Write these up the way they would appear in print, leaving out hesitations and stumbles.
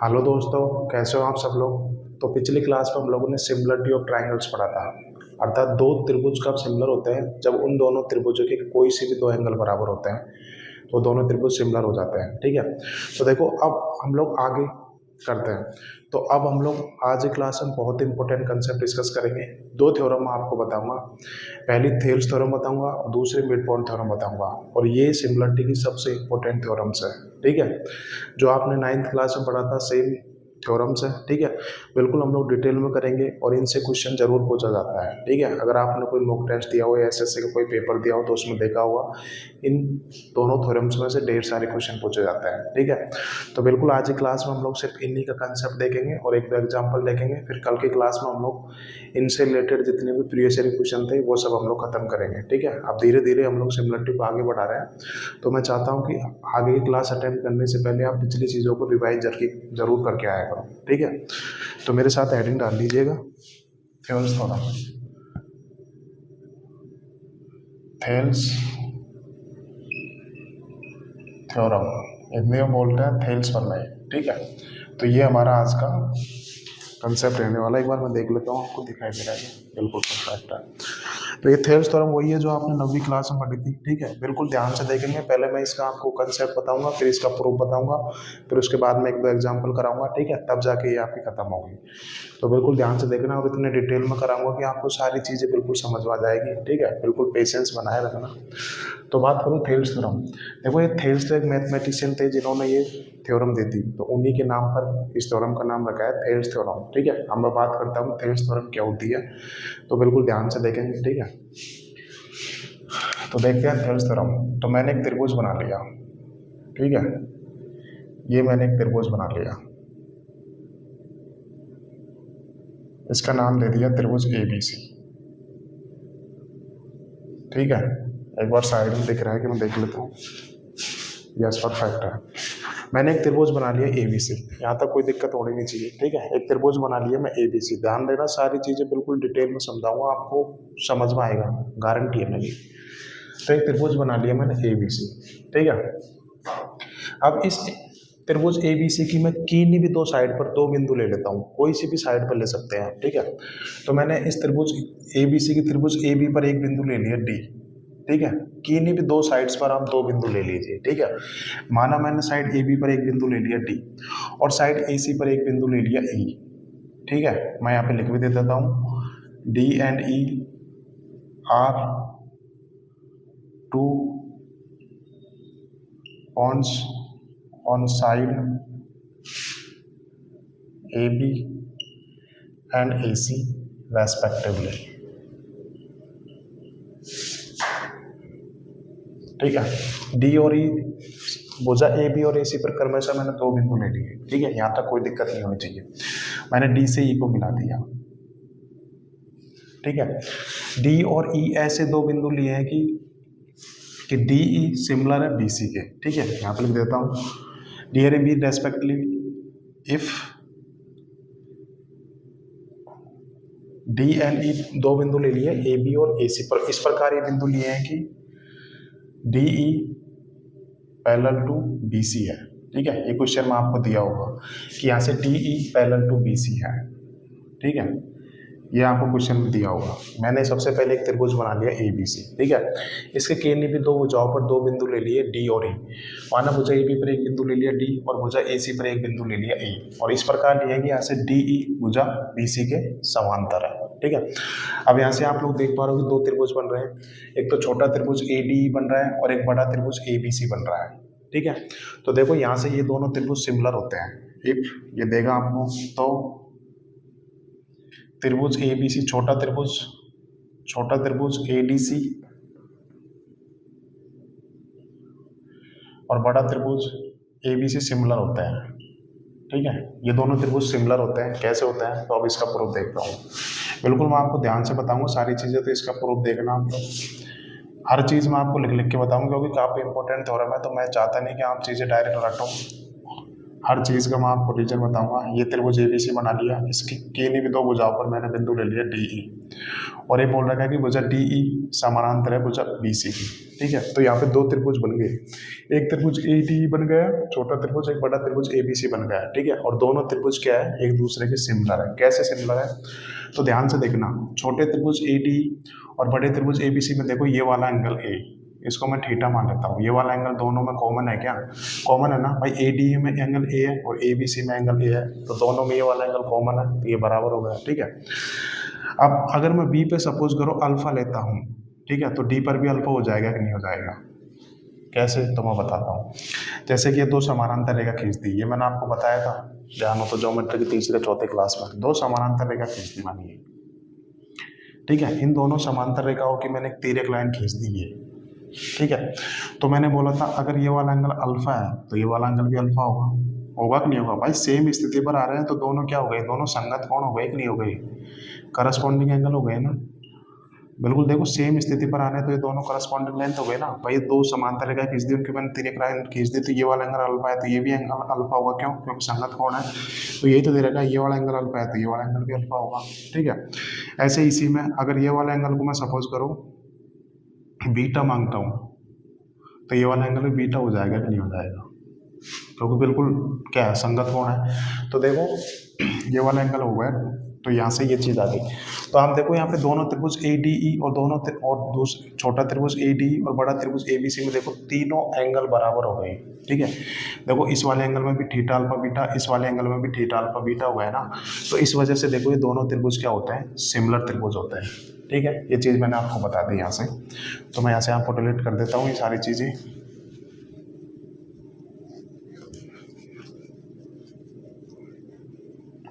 Hello दोस्तों, कैसे हो आप सब लोग। तो पिछली क्लास में हम लोगों ने सिमिलरिटी ऑफ ट्रायंगल्स पढ़ा था। अर्थात दो त्रिभुज कब सिमिलर होते हैं, जब उन दोनों त्रिभुजों के कोई से भी दो एंगल बराबर होते हैं तो दोनों त्रिभुज सिमिलर हो जाते हैं। ठीक है, तो देखो अब हम लोग आगे करते हैं। तो अब हम लोग आज की क्लास में बहुत इंपॉर्टेंट कंसेप्ट डिस्कस करेंगे। दो थ्योरम मैं आपको बताऊंगा। पहली थेल्स थ्योरम बताऊंगा और दूसरी मिड पॉइंट थ्योरम बताऊंगा। और ये सिमिलरिटी की सबसे इंपॉर्टेंट थ्योरम्स है। ठीक है, जो आपने नाइन्थ क्लास में पढ़ा था सेम थ्योरम्स है। ठीक है, बिल्कुल हम लोग डिटेल में करेंगे और इनसे क्वेश्चन जरूर पूछा जाता है। ठीक है, अगर आपने कोई मॉक टेस्ट दिया हो या एसएससी का कोई पेपर दिया हो तो उसमें देखा होगा इन दोनों थ्योरम्स में से ढेर सारे क्वेश्चन पूछे जाते हैं। ठीक है, तो बिल्कुल आज की क्लास में हम लोग सिर्फ इन्हीं का कंसेप्ट देखेंगे और एक दो एग्जाम्पल देखेंगे। फिर कल की क्लास में हम लोग इनसे रिलेटेड जितने भी प्रीवियस ईयर क्वेश्चन थे वो सब हम लोग खत्म करेंगे। ठीक है, अब धीरे धीरे हम लोग सिमिलरिटी को आगे बढ़ा रहे हैं। तो मैं चाहता हूँ कि आगे की क्लास अटेम्प्ट करने से पहले आप पिछली चीज़ों को रिवाइज जरूर करके आया करो। ठीक है, तो मेरे साथ हेडिंग डाल लीजिएगा, Thales theorem. Thales theorem Hindi में बोलते हैं थेल्स प्रमेय। ठीक है, तो ये हमारा आज का कंसेप्ट रहने वाला। एक बार मैं देख लेता हूँ, आपको दिखाई दे रहा है? बिल्कुल परफेक्ट है। तो ये थेल्स थ्योरम वही है जो आपने 9वीं क्लास में पढ़ी थी। ठीक है, बिल्कुल ध्यान से देखेंगे। पहले मैं इसका आपको कंसेप्ट बताऊंगा, फिर इसका प्रूफ बताऊंगा, फिर उसके बाद में एक दो एग्जाम्पल कराऊंगा। ठीक है, तब जाके ये आपकी खत्म होगी। तो बिल्कुल ध्यान से देखना और इतने डिटेल में कराऊंगा कि आपको सारी चीज़ें बिल्कुल समझ में आ जाएगी। ठीक है, बिल्कुल पेशेंस बनाए रखना। तो बात करूँ थेल्स थ्योरम, देखो ये थेल्स तो एक मैथमेटिशियन थे जिन्होंने ये थ्योरम दी थी, तो उन्हीं के नाम पर इस थ्योरम का नाम रखा है थेल्स थ्योरम। ठीक है, अब मैं बात करता हूँ थेल्स थ्योरम क्या होती है, तो बिल्कुल ध्यान से देखेंगे। ठीक है, तो देखते हैं थेल्स थ्योरम। तो मैंने एक त्रिभुज बना लिया। ठीक है, ये मैंने एक त्रिभुज बना लिया, इसका नाम दे दिया त्रिभुज ABC। ठीक है, एक बार साइड में दिख रहा है कि मैं देख लेता हूँ। यस, परफेक्ट है। मैंने एक त्रिभुज बना लिया ABC, यहाँ तक कोई दिक्कत होनी नहीं चाहिए। ठीक है, एक त्रिभुज बना लिया मैं ABC। ध्यान देना, सारी चीज़ें बिल्कुल डिटेल में समझाऊंगा, आपको समझ में आएगा, गारंटी है मेरी। तो एक त्रिभुज बना लिया मैंने ABC। ठीक है, अब इस त्रिभुज ABC की मैं किन्हीं भी दो साइड पर दो बिंदु ले लेता हूँ, कोई सी भी साइड पर ले सकते हैं। ठीक है, तो मैंने इस त्रिभुज ABC की त्रिभुज AB पर एक बिंदु ले लिया D। ठीक है, किन्हीं भी दो साइड्स पर आप दो बिंदु ले लीजिए। ठीक है, माना मैंने साइड AB पर एक बिंदु ले लिया D और साइड AC पर एक बिंदु ले लिया E। ठीक है, मैं यहाँ पे लिख भी दे देता हूँ, D and E are two points on side AB and AC respectively। ठीक है, D और E भुजा AB और AC पर क्रमशः मैंने दो बिंदु ले लिए। ठीक है, यहाँ तक कोई दिक्कत नहीं होनी चाहिए। मैंने D से E को मिला दिया। ठीक है, D और E ऐसे दो बिंदु लिए हैं कि DE सिमिलर है BC के। ठीक है, यहाँ पर लिख देता हूँ, D E B respectively if D and E दो बिंदु ले लिए AB और AC पर। इस प्रकार ये बिंदु लिए हैं कि DE पैरेलल टू BC है। ठीक है, ये क्वेश्चन में आपको दिया होगा कि यहाँ से DE पैरेलल टू BC है। ठीक है, ये आपको क्वेश्चन में दिया होगा। मैंने सबसे पहले एक त्रिभुज बना लिया ABC। ठीक है, इसके किन्हीं भी दो भुजाओं पर दो बिंदु ले लिए D और E। माना भुजा AB पर एक बिंदु ले लिया D और भुजा AC पर एक बिंदु ले लिया E, और इस प्रकार लिया कि यहाँ से DE भुजा BC के समांतर है। ठीक है, अब यहाँ से आप लोग देख पा रहे हो कि दो त्रिभुज बन रहे हैं। एक तो छोटा त्रिभुज ADE बन रहा है और एक बड़ा त्रिभुज ABC बन रहा है। ठीक है, तो देखो यहाँ से ये दोनों त्रिभुज सिमिलर होते हैं। इफ ये देगा आपको, तो त्रिभुज ABC छोटा त्रिभुज ADC और बड़ा त्रिभुज ABC सिमिलर होते हैं। ठीक है, ये दोनों त्रिभुज सिमिलर होते हैं। कैसे होते हैं, तो अब इसका प्रूफ देखता हूँ। बिल्कुल मैं आपको ध्यान से बताऊंगा सारी चीज़ें, तो इसका प्रूफ देखना आप लोग। हर चीज़ मैं आपको लिख लिख के बताऊंगा क्योंकि काफ़ी इंपॉर्टेंट थ्योरम है, तो मैं चाहता नहीं कि आप चीज़ें डायरेक्ट रटो। हर चीज़ का मैं आपको रीजन बताऊंगा। ये त्रिभुज एबीसी बना लिया, इसकी किन्हीं भी दो भुजाओं पर मैंने बिंदु ले लिया डीई, और ये बोल रखा है कि भुजा डीई समानांतर है भुजा बीसी की। ठीक है, तो यहाँ पे दो त्रिभुज बन गए, एक त्रिभुज एडीई बन गया छोटा त्रिभुज, एक बड़ा त्रिभुज एबीसी बन गया। ठीक है, और दोनों त्रिभुज क्या है, एक दूसरे के सिमिलर है। कैसे सिमिलर है, तो ध्यान से देखना, छोटे त्रिभुज एडीई और बड़े त्रिभुज एबीसी में देखो, ये वाला एंगल ए, इसको मैं थीटा मान लेता हूँ। ये वाला एंगल दोनों में कॉमन है क्या, कॉमन है ना भाई। एडीई में एंगल ए है और एबीसी में एंगल ए है, तो दोनों में ये वाला एंगल कॉमन है, तो ये बराबर हो गया। ठीक है, अब अगर मैं बी पे सपोज करो अल्फा लेता हूँ, ठीक है, तो डी पर भी अल्फा हो जाएगा कि नहीं हो जाएगा। कैसे, तो मैं बताता हूँ। जैसे कि ये दो समानांतर रेखा खींच दी, ये मैंने आपको बताया था, ध्यान हो तो ज्योमेट्री की तीसरे चौथे क्लास में, दो समानांतर रेखा खींच दी मानिए। ठीक है, इन दोनों समांतर रेखाओं की मैंने एक तिर्यक लाइन खींच दी है। ठीक है, तो मैंने बोला था अगर ये वाला एंगल अल्फा है तो ये वाला एंगल भी अल्फा होगा, होगा कि नहीं होगा भाई। सेम स्थिति पर आ रहे हैं तो दोनों क्या हो गए, दोनों संगत कोण हो गए कि नहीं हो गए, करस्पॉन्डिंग एंगल हो गए ना। बिल्कुल, देखो सेम स्थिति पर आ रहे हैं तो ये दोनों करस्पॉन्डिंग लेंथ हो गए ना भाई। दो समांतर रेखा खींच दी, उनके मैंने तिर्यक लाइन खींच दी, तो ये वाला एंगल अल्फा है तो ये भी एंगल अल्फा होगा, क्यों, क्योंकि संगत कोण है। तो यही तो दे रखा है, ये वाला एंगल अल्फा है तो ये वाला एंगल भी अल्फा होगा। ठीक है, ऐसे इसी में अगर ये वाला एंगल को मैं सपोज करूँ बीटा मांगता हूँ, तो ये वाला एंगल भी बीटा हो जाएगा कि नहीं हो जाएगा, क्योंकि बिल्कुल क्या है, संगत कोण है। तो देखो ये वाला एंगल हो गया, तो यहाँ से ये चीज़ आ गई। तो आप देखो यहाँ पे दोनों त्रिभुज ADE और छोटा त्रिभुज ADE और बड़ा त्रिभुज ABC में देखो तीनों एंगल बराबर हो गए। ठीक है, देखो इस वाले एंगल में भी थीटा अल्फा बीटा, इस वाले एंगल में भी थीटा अल्फा बीटा हुआ है ना। तो इस वजह से देखो ये दोनों त्रिभुज क्या होते हैं, सिमिलर त्रिभुज होते हैं। ठीक है, ये चीज़ मैंने आपको बता दी यहाँ से। तो मैं यहाँ से आपको डिलीट कर देता हूँ ये सारी चीज़ें।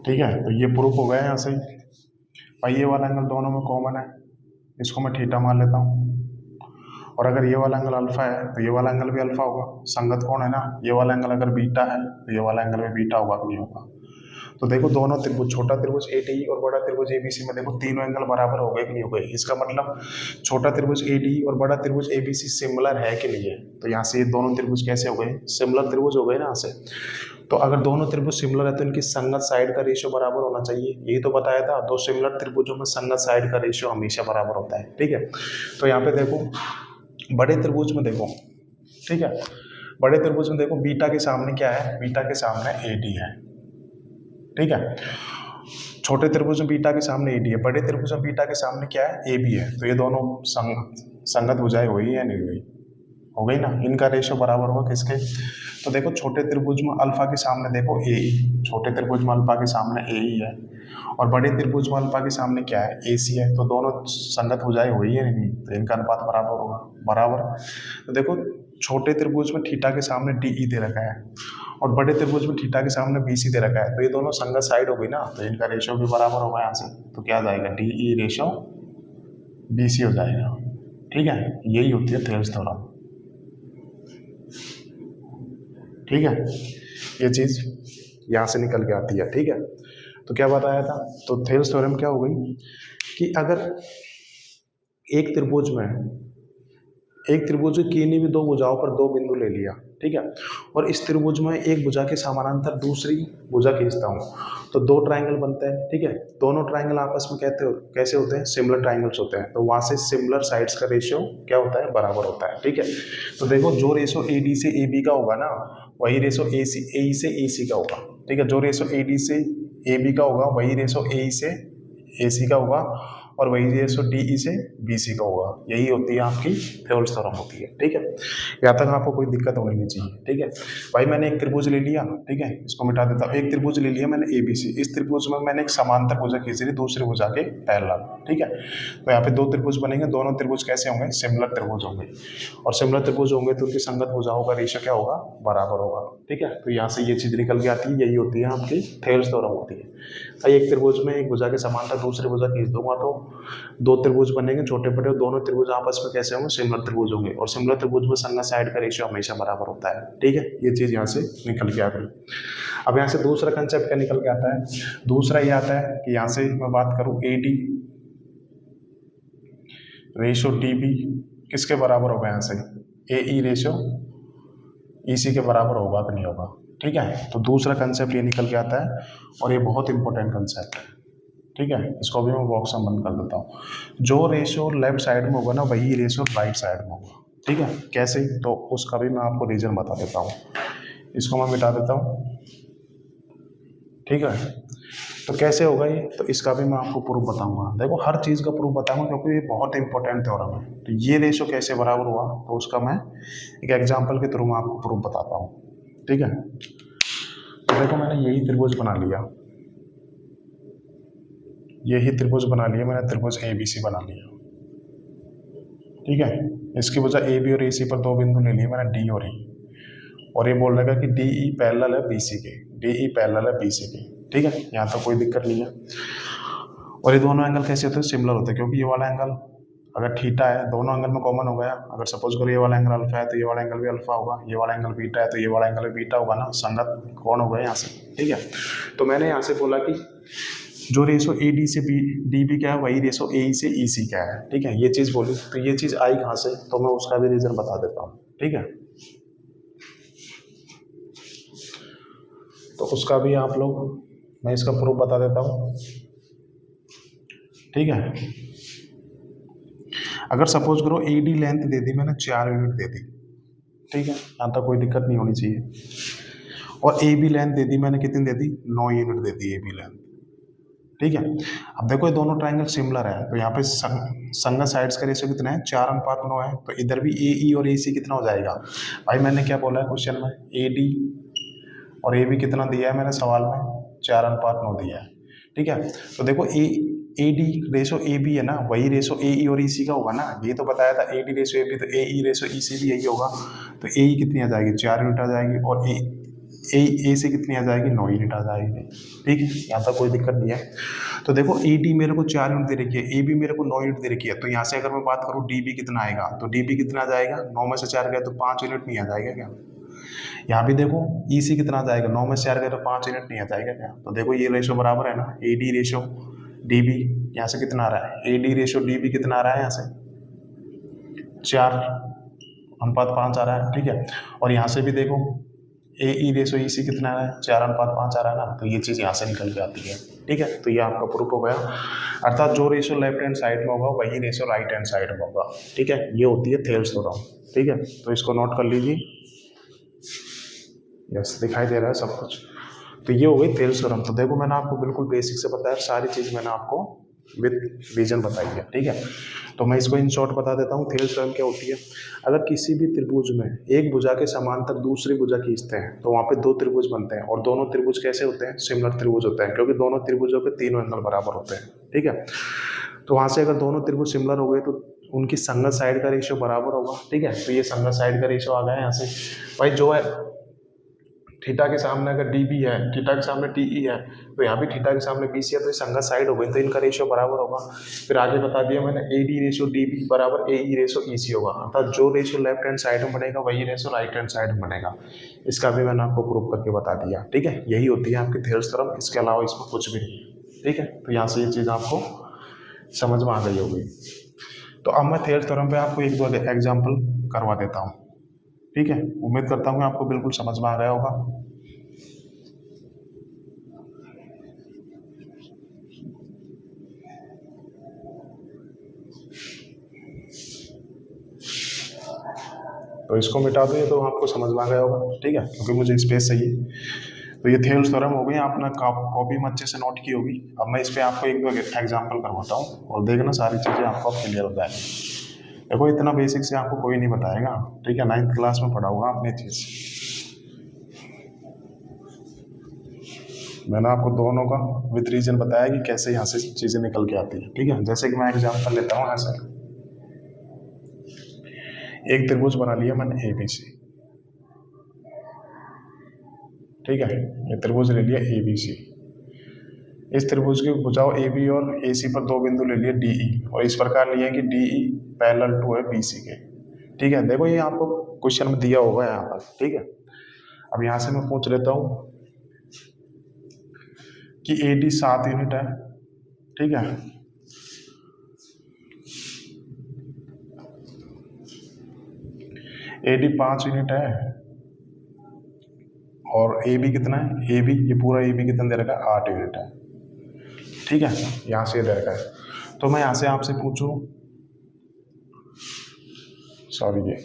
ठीक है, तो ये प्रूफ हो गया यहाँ से भाई, ये वाला एंगल दोनों में कॉमन है, इसको मैं थीटा मान लेता हूँ। और अगर ये वाला एंगल अल्फा है तो ये वाला एंगल भी अल्फा होगा, संगत कोण है ना। ये वाला एंगल अगर बीटा है तो ये वाला एंगल भी बीटा होगा कि नहीं होगा। तो देखो दोनों त्रिभुज, छोटा त्रिभुज ADE और बड़ा त्रिभुज ABC में देखो तीनों एंगल बराबर हो गए कि नहीं हो गए। इसका मतलब छोटा त्रिभुज ADE और बड़ा त्रिभुज ABC सिमिलर है कि नहीं है। तो यहाँ से ये दोनों त्रिभुज कैसे हो गए, सिमिलर त्रिभुज हो गए ना यहाँ से। तो अगर दोनों त्रिभुज सिमिलर है तो इनकी संगत साइड का रेशियो बराबर होना चाहिए, यही तो बताया था। दो सिमिलर त्रिभुजों में संगत साइड का रेशियो हमेशा बराबर होता है। ठीक है, तो यहाँ पे देखो बड़े त्रिभुज में देखो, ठीक है, बड़े त्रिभुज में देखो बीटा के सामने क्या है, बीटा के सामने AD है। ठीक है, छोटे त्रिभुज में बीटा के सामने AD है, बड़े त्रिभुज में बीटा के सामने क्या है, AB है। तो ये दोनों संगत भुजाएं हुई या नहीं हुई, हो गई ना। इनका रेशियो बराबर होगा किसके, तो देखो छोटे त्रिभुज में अल्फा के सामने देखो AE, छोटे त्रिभुज में अल्फा के सामने AE है, और बड़े त्रिभुज में अल्फा के सामने क्या है, AC है। तो दोनों संगत भुजाएं हुई है नहीं, तो इनका अनुपात बराबर होगा, बराबर। तो देखो छोटे त्रिभुज में थीटा के सामने DE दे रखा है और बड़े त्रिभुज में थीटा के सामने BC दे रखा है, तो ये दोनों संगत साइड हो गई ना, तो इनका रेशियो भी बराबर होगा यहाँ से। तो क्या आ जाएगा, DE रेशियो BC हो जाएगा। ठीक है, यही होती है थेल्स थ्योरम। ठीक है, ये चीज़ यहाँ से निकल के आती है। ठीक है, तो क्या बताया था, तो थेल्स थ्योरम क्या हो गई कि अगर एक त्रिभुज की किन्हीं भी दो भुजाओं पर दो बिंदु ले लिया, ठीक है, और इस त्रिभुज में एक भुजा के समानांतर दूसरी भुजा खींचता हूँ, तो दो ट्रायंगल बनते हैं। ठीक है, दोनों ट्रायंगल आपस में कैसे होते हैं, सिमिलर ट्रायंगल्स होते हैं। तो वहाँ से सिमिलर साइड्स का रेशियो क्या होता है, बराबर होता है। ठीक है, तो देखो जो रेशियो AD से AB का होगा ना, वही रेशियो AE से AC का होगा। ठीक है, जो रेशियो AD से AB का होगा वही रेशियो AE से AC का होगा, और वही रेशियो DE से BC का होगा। यही होती है आपकी थेल्स थ्योरम होती है। ठीक है, यहाँ तक आपको कोई दिक्कत होनी नहीं चाहिए। ठीक है भाई, मैंने एक त्रिभुज ले लिया, ठीक है, इसको मिटा देता हूँ। एक त्रिभुज ले लिया मैंने ABC, इस त्रिभुज में मैंने एक समांतर भुजा खींच ली दूसरी भुजा के पैरेलल। ठीक है, तो यहाँ पे दो त्रिभुज बनेंगे, दोनों त्रिभुज कैसे होंगे, सिमिलर त्रिभुज होंगे, और सिमिलर त्रिभुज होंगे तो उनकी संगत भुजाओं का रेशियो क्या होगा, बराबर होगा। ठीक है, तो यहाँ से ये चीज निकल के आती है, यही होती है आपकी थेल्स थ्योरम होती है। भाई एक त्रिभुज में एक भुजा के समांतर दूसरी भुजा खींच दूंगा तो दो त्रिभुज बनेंगे छोटे बड़े, दोनों त्रिभुज आपस में कैसे होंगे, सिमिलर त्रिभुज होंगे, और सिमिलर त्रिभुज में संगत साइड का रेशियो हमेशा बराबर होता है। ठीक है, ये चीज यहाँ से निकल के आ गई। अब यहाँ से दूसरा कंसेप्ट क्या निकल के आता है, दूसरा ये आता है कि यहाँ से मैं बात करूँ AD रेशियो DB किसके बराबर होगा, यहाँ से AE रेशियो EC के बराबर होगा कि नहीं होगा। ठीक है। तो दूसरा कंसेप्ट ये निकल के आता है और ये बहुत इंपॉर्टेंट कंसेप्ट है, ठीक है। इसको भी मैं बॉक्स में बंद कर देता हूँ। जो रेशो लेफ्ट साइड में होगा ना वही रेशो राइट साइड में होगा, ठीक है। कैसे, तो उसका भी मैं आपको रीजन बता देता हूँ। इसको मैं मिटा देता हूँ, ठीक है। तो कैसे होगा ये, तो इसका भी मैं आपको प्रूफ बताऊंगा। देखो हर चीज़ का प्रूफ बताऊंगा क्योंकि ये बहुत इंपॉर्टेंट थ्योरम है। तो ये रेशो कैसे बराबर हुआ, तो उसका मैं एक एग्जांपल के थ्रू मैं आपको प्रूफ बताता हूँ, ठीक है। तो देखो मैंने यही त्रिभुज बना लिया, यही त्रिभुज बना लिया मैंने, त्रिभुज ABC बना लिया, ठीक है। इसकी वजह AB और AC पर दो बिंदु ले लिए मैंने, D और E, और ये बोल रहा है कि DE पैरेलल है BC के, DE पैरेलल है BC के, ठीक है। यहाँ तक कोई दिक्कत नहीं है। और ये दोनों एंगल कैसे होते हैं, सिमिलर होते हैं, क्योंकि ये वाला एंगल अगर थीटा है, दोनों एंगल में कॉमन हो गया। अगर सपोज करो ये वाला एंगल अल्फा है तो ये वाला एंगल भी अल्फा होगा, ये वाला एंगल बीटा है तो ये वाला एंगल भी बीटा होगा ना, संगत कौन हो गया यहाँ से, ठीक है। तो मैंने यहाँ से बोला कि जो रेशो AD से DB क्या है वही रेशो AE से EC क्या है, ठीक है। ये चीज़ बोली, तो ये चीज़ आई कहाँ से, तो मैं उसका भी रीजन बता देता हूँ, ठीक है। तो उसका भी आप लोग, मैं इसका प्रूफ बता देता हूँ, ठीक है। अगर सपोज करो AD लेंथ दे दी मैंने 4 यूनिट दे दी, ठीक है, यहाँ तक कोई दिक्कत नहीं होनी चाहिए। और AB लेंथ दे दी मैंने, कितनी दे दी, 9 यूनिट दे दी AB लेंथ, ठीक है। अब देखो ये दोनों ट्राइंगल सिमिलर है, तो यहाँ पे संगत साइड्स का रेशियो कितना है, 4:9 है। तो इधर भी AE और AC कितना हो जाएगा, भाई मैंने क्या बोला है क्वेश्चन में, AD और AB कितना दिया है मैंने सवाल में, 4:9 दिया है, ठीक है। तो देखो AD रेशो AB है ना, वही रेशो AE और EC का होगा ना, ये तो बताया था AD रेशो AB, तो AE रेशो EC भी यही होगा। तो AE कितनी आ जाएगी, 4 यूनिट आ जाएगी, और ए से कितनी आ जाएगी, 9 यूनिट आ जाएगी, ठीक है। यहाँ तक कोई दिक्कत नहीं है। तो देखो AD मेरे को 4 यूनिट दे रखी है, AB मेरे को 9 यूनिट दे रखी है, तो यहाँ से अगर मैं बात करूँ DB कितना आएगा, तो DB कितना आ जाएगा, 9 में से 4 गया तो 5 यूनिट नहीं आ जाएगा क्या। यहाँ भी देखो EC कितना आ जाएगा, 9 में से 4 गया तो 5 यूनिट नहीं आ जाएगा क्या। तो देखो ये रेशो बराबर है ना, AD रेशो DB, यहाँ से कितना आ रहा है, AD रेशो DB कितना आ रहा है, यहाँ से 4:5 आ रहा है, ठीक है। और यहाँ से भी देखो AE रेशो EC कितना आ रहा है, 4:5 आ रहा है ना, तो ये चीज़ यहाँ से निकल के आती है, ठीक है। तो ये आपका प्रूफ हो गया, अर्थात जो रेशो लेफ्ट हैंड साइड में होगा वही रेशो राइट हैंड साइड में होगा, ठीक है। ये होती है थेल्स थ्योरम, ठीक है। तो इसको नोट कर लीजिए, यस दिखाई दे रहा है सब कुछ। तो ये हो गई थेल्स थ्योरम। तो देखो मैंने आपको बिल्कुल बेसिक से बताया, सारी चीज़ मैंने आपको विद रीजन बताई है, ठीक है। तो मैं इसको इन शॉर्ट बता देता हूँ, थेल्स थ्योरम क्या होती है। अगर किसी भी त्रिभुज में एक भुजा के समांतर दूसरी भुजा खींचते हैं तो वहाँ पे दो त्रिभुज बनते हैं, और दोनों त्रिभुज कैसे होते हैं, सिमिलर त्रिभुज होते हैं, क्योंकि दोनों त्रिभुजों के तीनों एंगल बराबर होते हैं, ठीक है। तो वहाँ से अगर दोनों त्रिभुज सिमिलर हो गए तो उनकी संगत साइड का रेशियो बराबर होगा, ठीक है। तो ये संगत साइड का रेशियो आ गया यहाँ से, भाई जो है थीटा के सामने अगर DB है, थीटा के सामने TE है, तो यहाँ भी थीटा के सामने BC है, तो ये संगत साइड हो गई, तो इनका रेशियो बराबर होगा। फिर आगे बता दिया मैंने AD रेशियो DB बराबर AE रेशियो EC होगा, अर्थात जो रेशियो लेफ्ट हैंड साइड में बनेगा वही रेशियो राइट हैंड साइड में बनेगा। इसका भी मैंने आपको प्रूव करके बता दिया, ठीक है। यही होती है आपकी थेल्स थ्योरम, इसके अलावा इसमें कुछ भी नहीं है, ठीक है। तो यहाँ से ये चीज़ आपको समझ में आ गई होगी। तो अब मैं थेल्स थ्योरम पे आपको एक दो एग्जाम्पल करवा देता हूँ, ठीक है। उम्मीद करता हूँ आपको बिल्कुल समझ में आ गया होगा। तो इसको मिटा दो, ये तो आपको समझ में आ गया होगा, ठीक है, क्योंकि मुझे स्पेस चाहिए। तो ये थेल्स थ्योरम हो गई, आपने कॉपी में अच्छे से नोट की होगी। अब मैं इस पर आपको एक दो एग्जाम्पल करवाता हूँ और देखना सारी चीज़ें आपको क्लियर हो जाएगी। देखो इतना बेसिक से आपको कोई नहीं बताएगा, ठीक है, 9th क्लास में पढ़ा होगा आपने चीज़। मैंने आपको दोनों का विद रीजन बताया कि कैसे यहाँ से चीज़ें निकल के आती है, ठीक है। जैसे कि मैं एग्जाम्पल लेता हूँ ऐसे, एक त्रिभुज बना लिया मैंने ABC, ठीक है। ये त्रिभुज ले लिया ABC, इस त्रिभुज की भुजाओं AB और AC पर दो बिंदु ले लिए DE, और इस प्रकार लिए कि DE पैरेलल टू है BC के, ठीक है। देखो ये आपको क्वेश्चन में दिया होगा यहाँ पर, ठीक है। अब यहाँ से मैं पूछ लेता हूँ कि AD 7 यूनिट है, ठीक है, AD 5 यूनिट है, और ए बी कितना है, ए बी, ये पूरा ए बी कितना दे रखा है, 8 यूनिट है। ठीक है, यहाँ से ये दे रखा है। तो मैं यहाँ से आपसे पूछूं, सॉरी, ये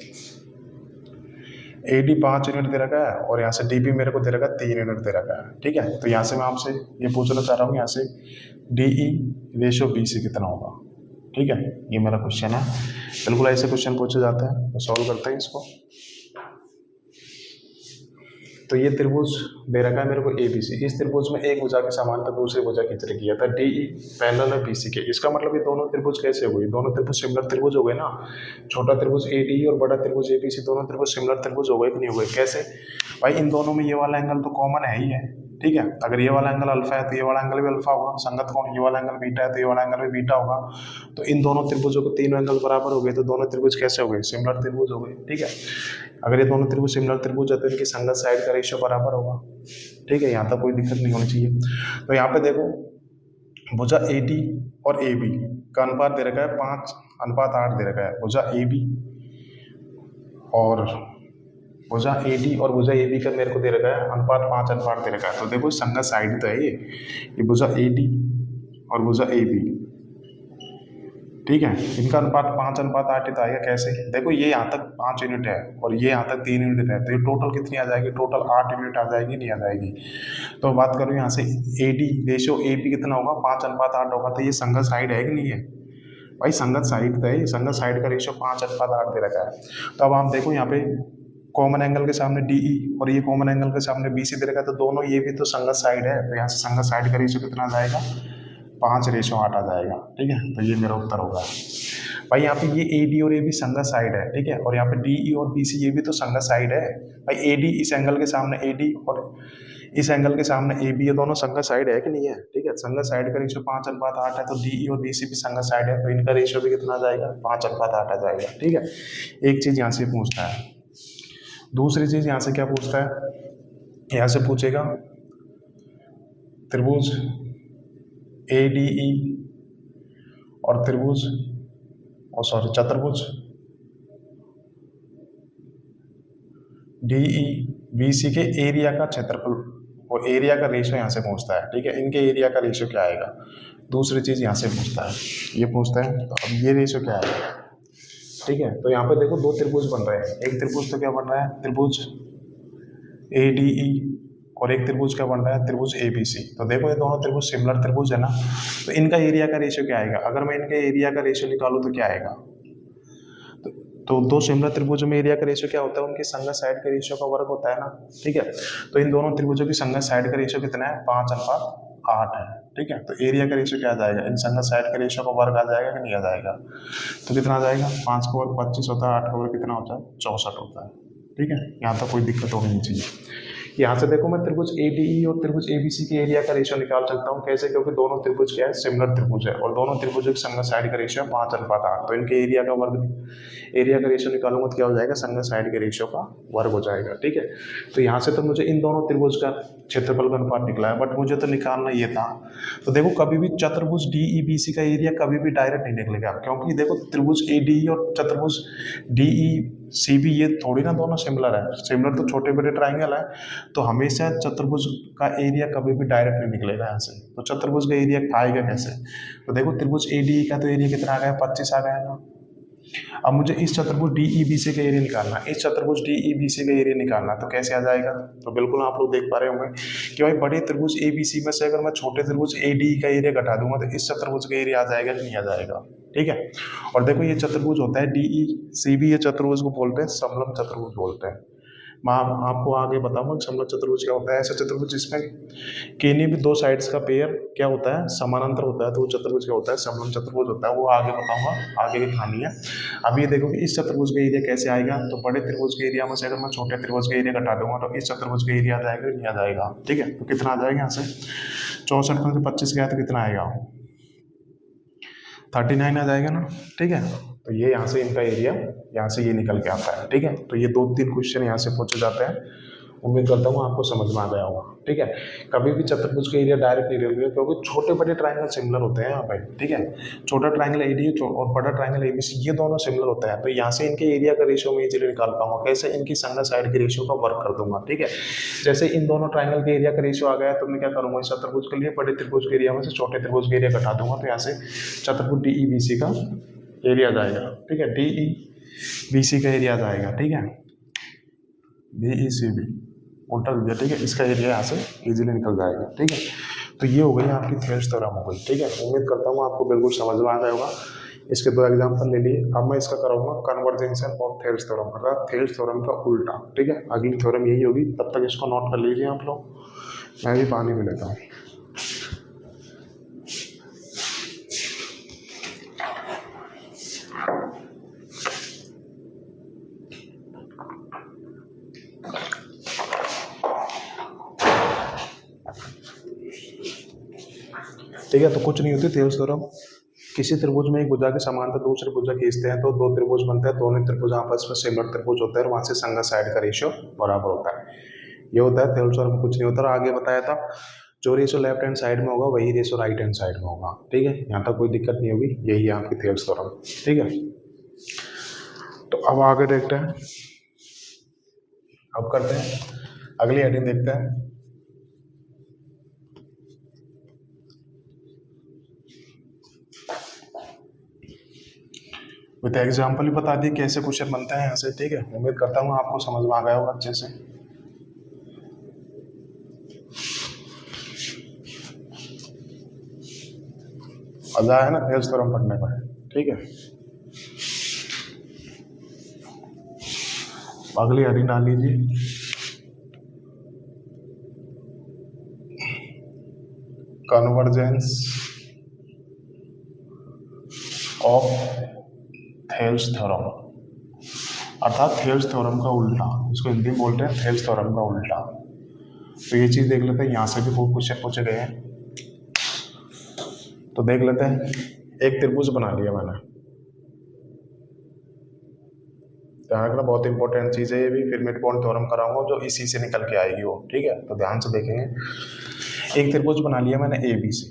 ए डी 5 यूनिट दे रखा है और यहाँ से डी बी मेरे को दे रखा है 3 यूनिट दे रखा है। ठीक है, तो यहाँ से मैं आपसे ये पूछना चाह रहा हूँ, यहाँ से D E ratio B C कितना होगा। ठीक है, ये मेरा क्वेश्चन है। बिल्कुल ऐसे क्वेश्चन पूछे जाते हैं, तो सॉल्व करते हैं इसको। तो ये त्रिभुज दे रखा है मेरे को ए बी सी। इस त्रिभुज में एक भुजा के समांतर दूसरी भुजा खींच रखी है, था डी ई पैरेलल है बी सी के। इसका मतलब ये दोनों त्रिभुज कैसे हो गए, दोनों त्रिभुज सिमिलर त्रिभुज हो गए ना। छोटा त्रिभुज ए डी और बड़ा त्रिभुज ए बी सी, दोनों त्रिभुज सिमिलर त्रिभुज हो गए कि नहीं हो गए। कैसे भाई, इन दोनों में ये वाला एंगल तो कॉमन है ही है। ठीक है, अगर ये वाला एंगल अल्फा है तो ये वाला एंगल भी अल्फा होगा। संगत कोण, ये वाला एंगल बीटा है तो ये वाला एंगल भी बीटा होगा। तो इन दोनों त्रिभुजों के तीनों एंगल बराबर हो गए, तो दोनों त्रिभुज कैसे हो गए, सिमिलर त्रिभुज हो गए। ठीक है, अगर ये दोनों त्रिभुज सिमिलर त्रिभुज है तो इनकी संगत साइड का रेशियो बराबर होगा। ठीक है, यहाँ तक कोई दिक्कत नहीं होनी चाहिए। तो यहाँ पे देखो, भुजा ए डी और ए बी का अनुपात दे रखा है 5:8 दे रखा है। भुजा ए बी और भुजा ए डी और भुजा ए बी का मेरे को दे रखा है अनुपात 5:8 दे रखा है। तो देखो संगत साइड तो है ये भुजा ए डी और भुजा ए बी। ठीक है, इनका अनुपात 5:8 तो आएगा। कैसे, देखो ये यहाँ तक 5 यूनिट है और ये यहाँ तक 3 यूनिट है, तो ये टोटल कितनी आ जाएगी, टोटल 8 यूनिट आ जाएगी, नहीं आ जाएगी। तो बात करूँ यहाँ से A D ratio A B कितना होगा, 5:8 होगा। तो ये संगत साइड है कि नहीं है भाई, संगत साइड तो है। संगत साइड का रेशियो 5:8 दे रखा है। तो अब आप देखो यहाँ पे कॉमन एंगल के सामने डी ई और ये कॉमन एंगल के सामने बी सी दे रखा है, तो दोनों ये भी तो संगत साइड है। तो यहाँ से संगत साइड का रेशियो कितना आ जाएगा, 5:8 आ जाएगा। ठीक है, तो ये मेरा उत्तर होगा भाई। यहाँ पे ये ए डी और ए बी संगत साइड है। ठीक है, और यहाँ पे डी ई और बी सी ये भी तो संगत साइड है भाई। ए डी इस एंगल के सामने ए डी और इस एंगल के सामने ए बी, ये दोनों संगत साइड है कि नहीं है। ठीक है, संगत साइड का रेशियो 5:8 है, तो डी ई और बी सी भी संगत साइड है, तो इनका रेशियो भी कितना आ जाएगा, 5:8 आ जाएगा। ठीक है, एक चीज यहाँ से पूछता है। दूसरी चीज यहाँ से क्या पूछता है, यहाँ से पूछेगा त्रिभुज ए डी ई और त्रिभुज चतुर्भुज डी ई बी सी के एरिया का क्षेत्रफल और एरिया का रेशियो यहाँ से पूछता है। ठीक है, इनके एरिया का रेशियो क्या आएगा। दूसरी चीज यहाँ से पूछता है, ये पूछता है, तो अब ये रेशियो क्या आएगा। ठीक है, तो यहाँ पे देखो दो त्रिभुज बन रहे हैं। एक त्रिभुज तो क्या बन रहा है, त्रिभुज ए डी ई, और एक त्रिभुज क्या बन रहा है, त्रिभुज ए बी सी। तो देखो ये दोनों त्रिभुज सिमिलर त्रिभुज है ना, तो इनका एरिया का रेशियो क्या आएगा। अगर मैं इनके एरिया का रेशियो निकालूं तो क्या आएगा, तो दो सिमिलर त्रिभुजों में एरिया का रेशियो क्या होता है, उनकी संगत साइड के रेशियो का वर्ग होता है ना। ठीक है, तो इन दोनों त्रिभुजों की संगत साइड का रेशियो कितना है, 5:8 है। ठीक है, तो एरिया का रेशियो क्या आ जाएगा, इन संगत साइड का रेशियो का वर्ग आ जाएगा कि नहीं आ जाएगा। तो कितना आ जाएगा, 5 का वर्ग 25 होता है, 8 का वर्ग कितना होता है, 64 होता है। ठीक है, यहाँ तक कोई दिक्कत होनी नहीं चाहिए। यहाँ से देखो मैं त्रिभुज ए डी ई और त्रिभुज ए बी सी के एरिया का रेशियो निकाल सकता हूँ। कैसे, क्योंकि दोनों त्रिभुज क्या है, सिमिलर त्रिभुज है और दोनों त्रिभुजों की संगत साइड का रेशियो 5:8। तो इनके एरिया का वर्ग, एरिया का रेशियो निकालूंगा तो क्या हो जाएगा, संगत साइड के रेशियो का वर्ग हो जाएगा। ठीक है, तो यहाँ से तो मुझे इन दोनों त्रिभुज का क्षेत्रफल का अनुपात निकला है, बट मुझे तो निकालना ये था। तो देखो कभी भी चतुर्भुज डी ई बी सी का एरिया कभी भी डायरेक्ट नहीं निकलेगा, क्योंकि देखो त्रिभुज ए डी ई और चतुर्भुज डी ई सी बी ये थोड़ी ना दोनों सिमिलर है। सिमिलर तो छोटे बड़े ट्राइंगल है, तो हमेशा चतुर्भुज का एरिया कभी भी डायरेक्ट नहीं निकलेगा यहाँ से। तो चतुर्भुज का एरिया आएगा कैसे, तो देखो त्रिभुज ए डी ई का तो एरिया कितना आ गया, 25 आ गया ना। अब मुझे इस चतुर्भुज डी ई बी सी का एरिया निकालना, इस चतुर्भुज डी ई बी सी का एरिया निकालना, तो कैसे आ जाएगा। तो बिल्कुल आप लोग देख पा रहे होंगे कि भाई बड़े त्रिभुज ए बी सी में से अगर मैं छोटे त्रिभुज ए डी का एरिया घटा दूंगा तो इस चतुर्भुज का एरिया आ जाएगा कि नहीं आ जाएगा। ठीक है, और देखो ये चतुर्भुज होता है डी ई सी बी, ये चतुर्भुज को बोलते हैं समलंब चतुर्भुज बोलते हैं। मैं आपको आगे बताऊंगा समलंब चतुर्भुज क्या होता है। ऐसा चतुर्भुज जिसमें किन्हीं भी दो साइड्स का पेयर क्या होता है, समानांतर होता है, तो वो चतुर्भुज क्या होता है, समलंब चतुर्भुज होता है। वो आगे बताऊंगा, आगे की कहानी है। अब ये देखो कि इस चतुर्भुज का एरिया कैसे आएगा, तो बड़े त्रिभुज के एरिया में से अगर मैं छोटे त्रिभुज का एरिया घटा दूंगा तो इस चतुर्भुज का एरिया आ जाएगा, नहीं आ जाएगा। ठीक है, तो कितना आ जाएगा यहाँ से, 64 में से 25 गया तो कितना आएगा, 39 आ जाएगा ना। ठीक है, तो ये यहाँ से इनका एरिया यहाँ से ये निकल के आता है। ठीक है, तो ये 2-3 क्वेश्चन यहाँ से पूछे जाते हैं, उम्मीद करता हूँ आपको समझ में आ गया होगा। ठीक है, कभी भी चतुर्भुज का एरिया डायरेक्ट नहीं निकलेगा क्योंकि छोटे बड़े ट्राइंगल सिमिलर होते हैं यहाँ पे। ठीक है, छोटा ट्राइंगल एडी और बड़ा ट्राइंगल एबीसी ये दोनों सिमिलर होते हैं, तो यहाँ से इनके एरिया का रेशियो मैं इजीली निकाल पाऊंगा। कैसे? इनकी संगत साइड के रेशियो का वर्क कर दूंगा। ठीक है, जैसे इन दोनों ट्राइंगल के एरिया का रेशियो आ गया तो मैं क्या करूंगा, इस चतुर्भुज के लिए बड़े त्रिभुज के एरिया में से छोटे त्रिभुज के एरिया घटा दूंगा, तो यहाँ से चतुर्भुज DEBC का एरिया जाएगा। ठीक है, DEBC का एरिया जाएगा। ठीक है, DECB उल्टा दिया। ठीक है, इसका एरिया यहाँ से इजीली निकल जाएगा। ठीक है, तो ये हो गई आपकी थेल्स थ्योरम हो गई। ठीक है, उम्मीद करता हूँ आपको बिल्कुल समझ में आ गया होगा। इसके 2 एग्जांपल ले लिए। अब मैं इसका कराऊंगा कन्वर्जेंशन और थेल्स थ्योरम, अर्थात थेल्स थ्योरम का उल्टा। ठीक है, अगली थ्योरम यही होगी, तब तक इसको नोट कर लीजिए आप लोग। मैं भी पानी में लेता हूँ। ठीक है, तो कुछ नहीं होती थेल्स थ्योरम। किसी त्रिभुज में एक भुजा के समांतर दूसरे भुजा खींचते हैं तो 2 त्रिभुज बनते हैं, दोनों त्रिभुज आपस में सिमिलर त्रिभुज होते हैं और वहां से संगत साइड का रेशियो बराबर होता है। ये होता है थेल्स थ्योरम, कुछ नहीं होता। और आगे बताया था जो रेशियो लेफ्ट हैंड साइड में होगा वही रेशियो राइट हैंड साइड में होगा। ठीक है, यहाँ तक कोई दिक्कत नहीं होगी। यही है आपकी थेल्स थ्योरम। ठीक है, तो अब आगे देखते हैं, अब करते हैं अगली हेडिंग देखते हैं। विद एग्जाम्पल ही बता दिए कैसे क्वेश्चन बनते हैं यहाँ से। ठीक है, उम्मीद करता हूँ आपको समझ में आ गया होगा अच्छे से। मजा आया ना थेल्स थ्योरम पढ़ने का? ठीक है, अगली हेडिंग डाल लीजिए, कन्वर्जेंस ऑफ थेल्स थ्योरम, अर्थात थेल्स थ्योरम का उल्टा। इसको हिंदी में बोलते हैं थेल्स थ्योरम का उल्टा। तो ये चीज देख लेते हैं, यहाँ से भी बहुत क्वेश्चन पूछे गए हैं, तो देख लेते हैं। एक त्रिभुज बना लिया मैंने, ध्यान रखना बहुत इंपॉर्टेंट चीज है ये भी। फिर मिड पॉइंट थ्योरम कराऊंगा जो इसी से निकल के आएगी वो। ठीक है, तो ध्यान से देखेंगे। एक त्रिभुज बना लिया मैंने ABC।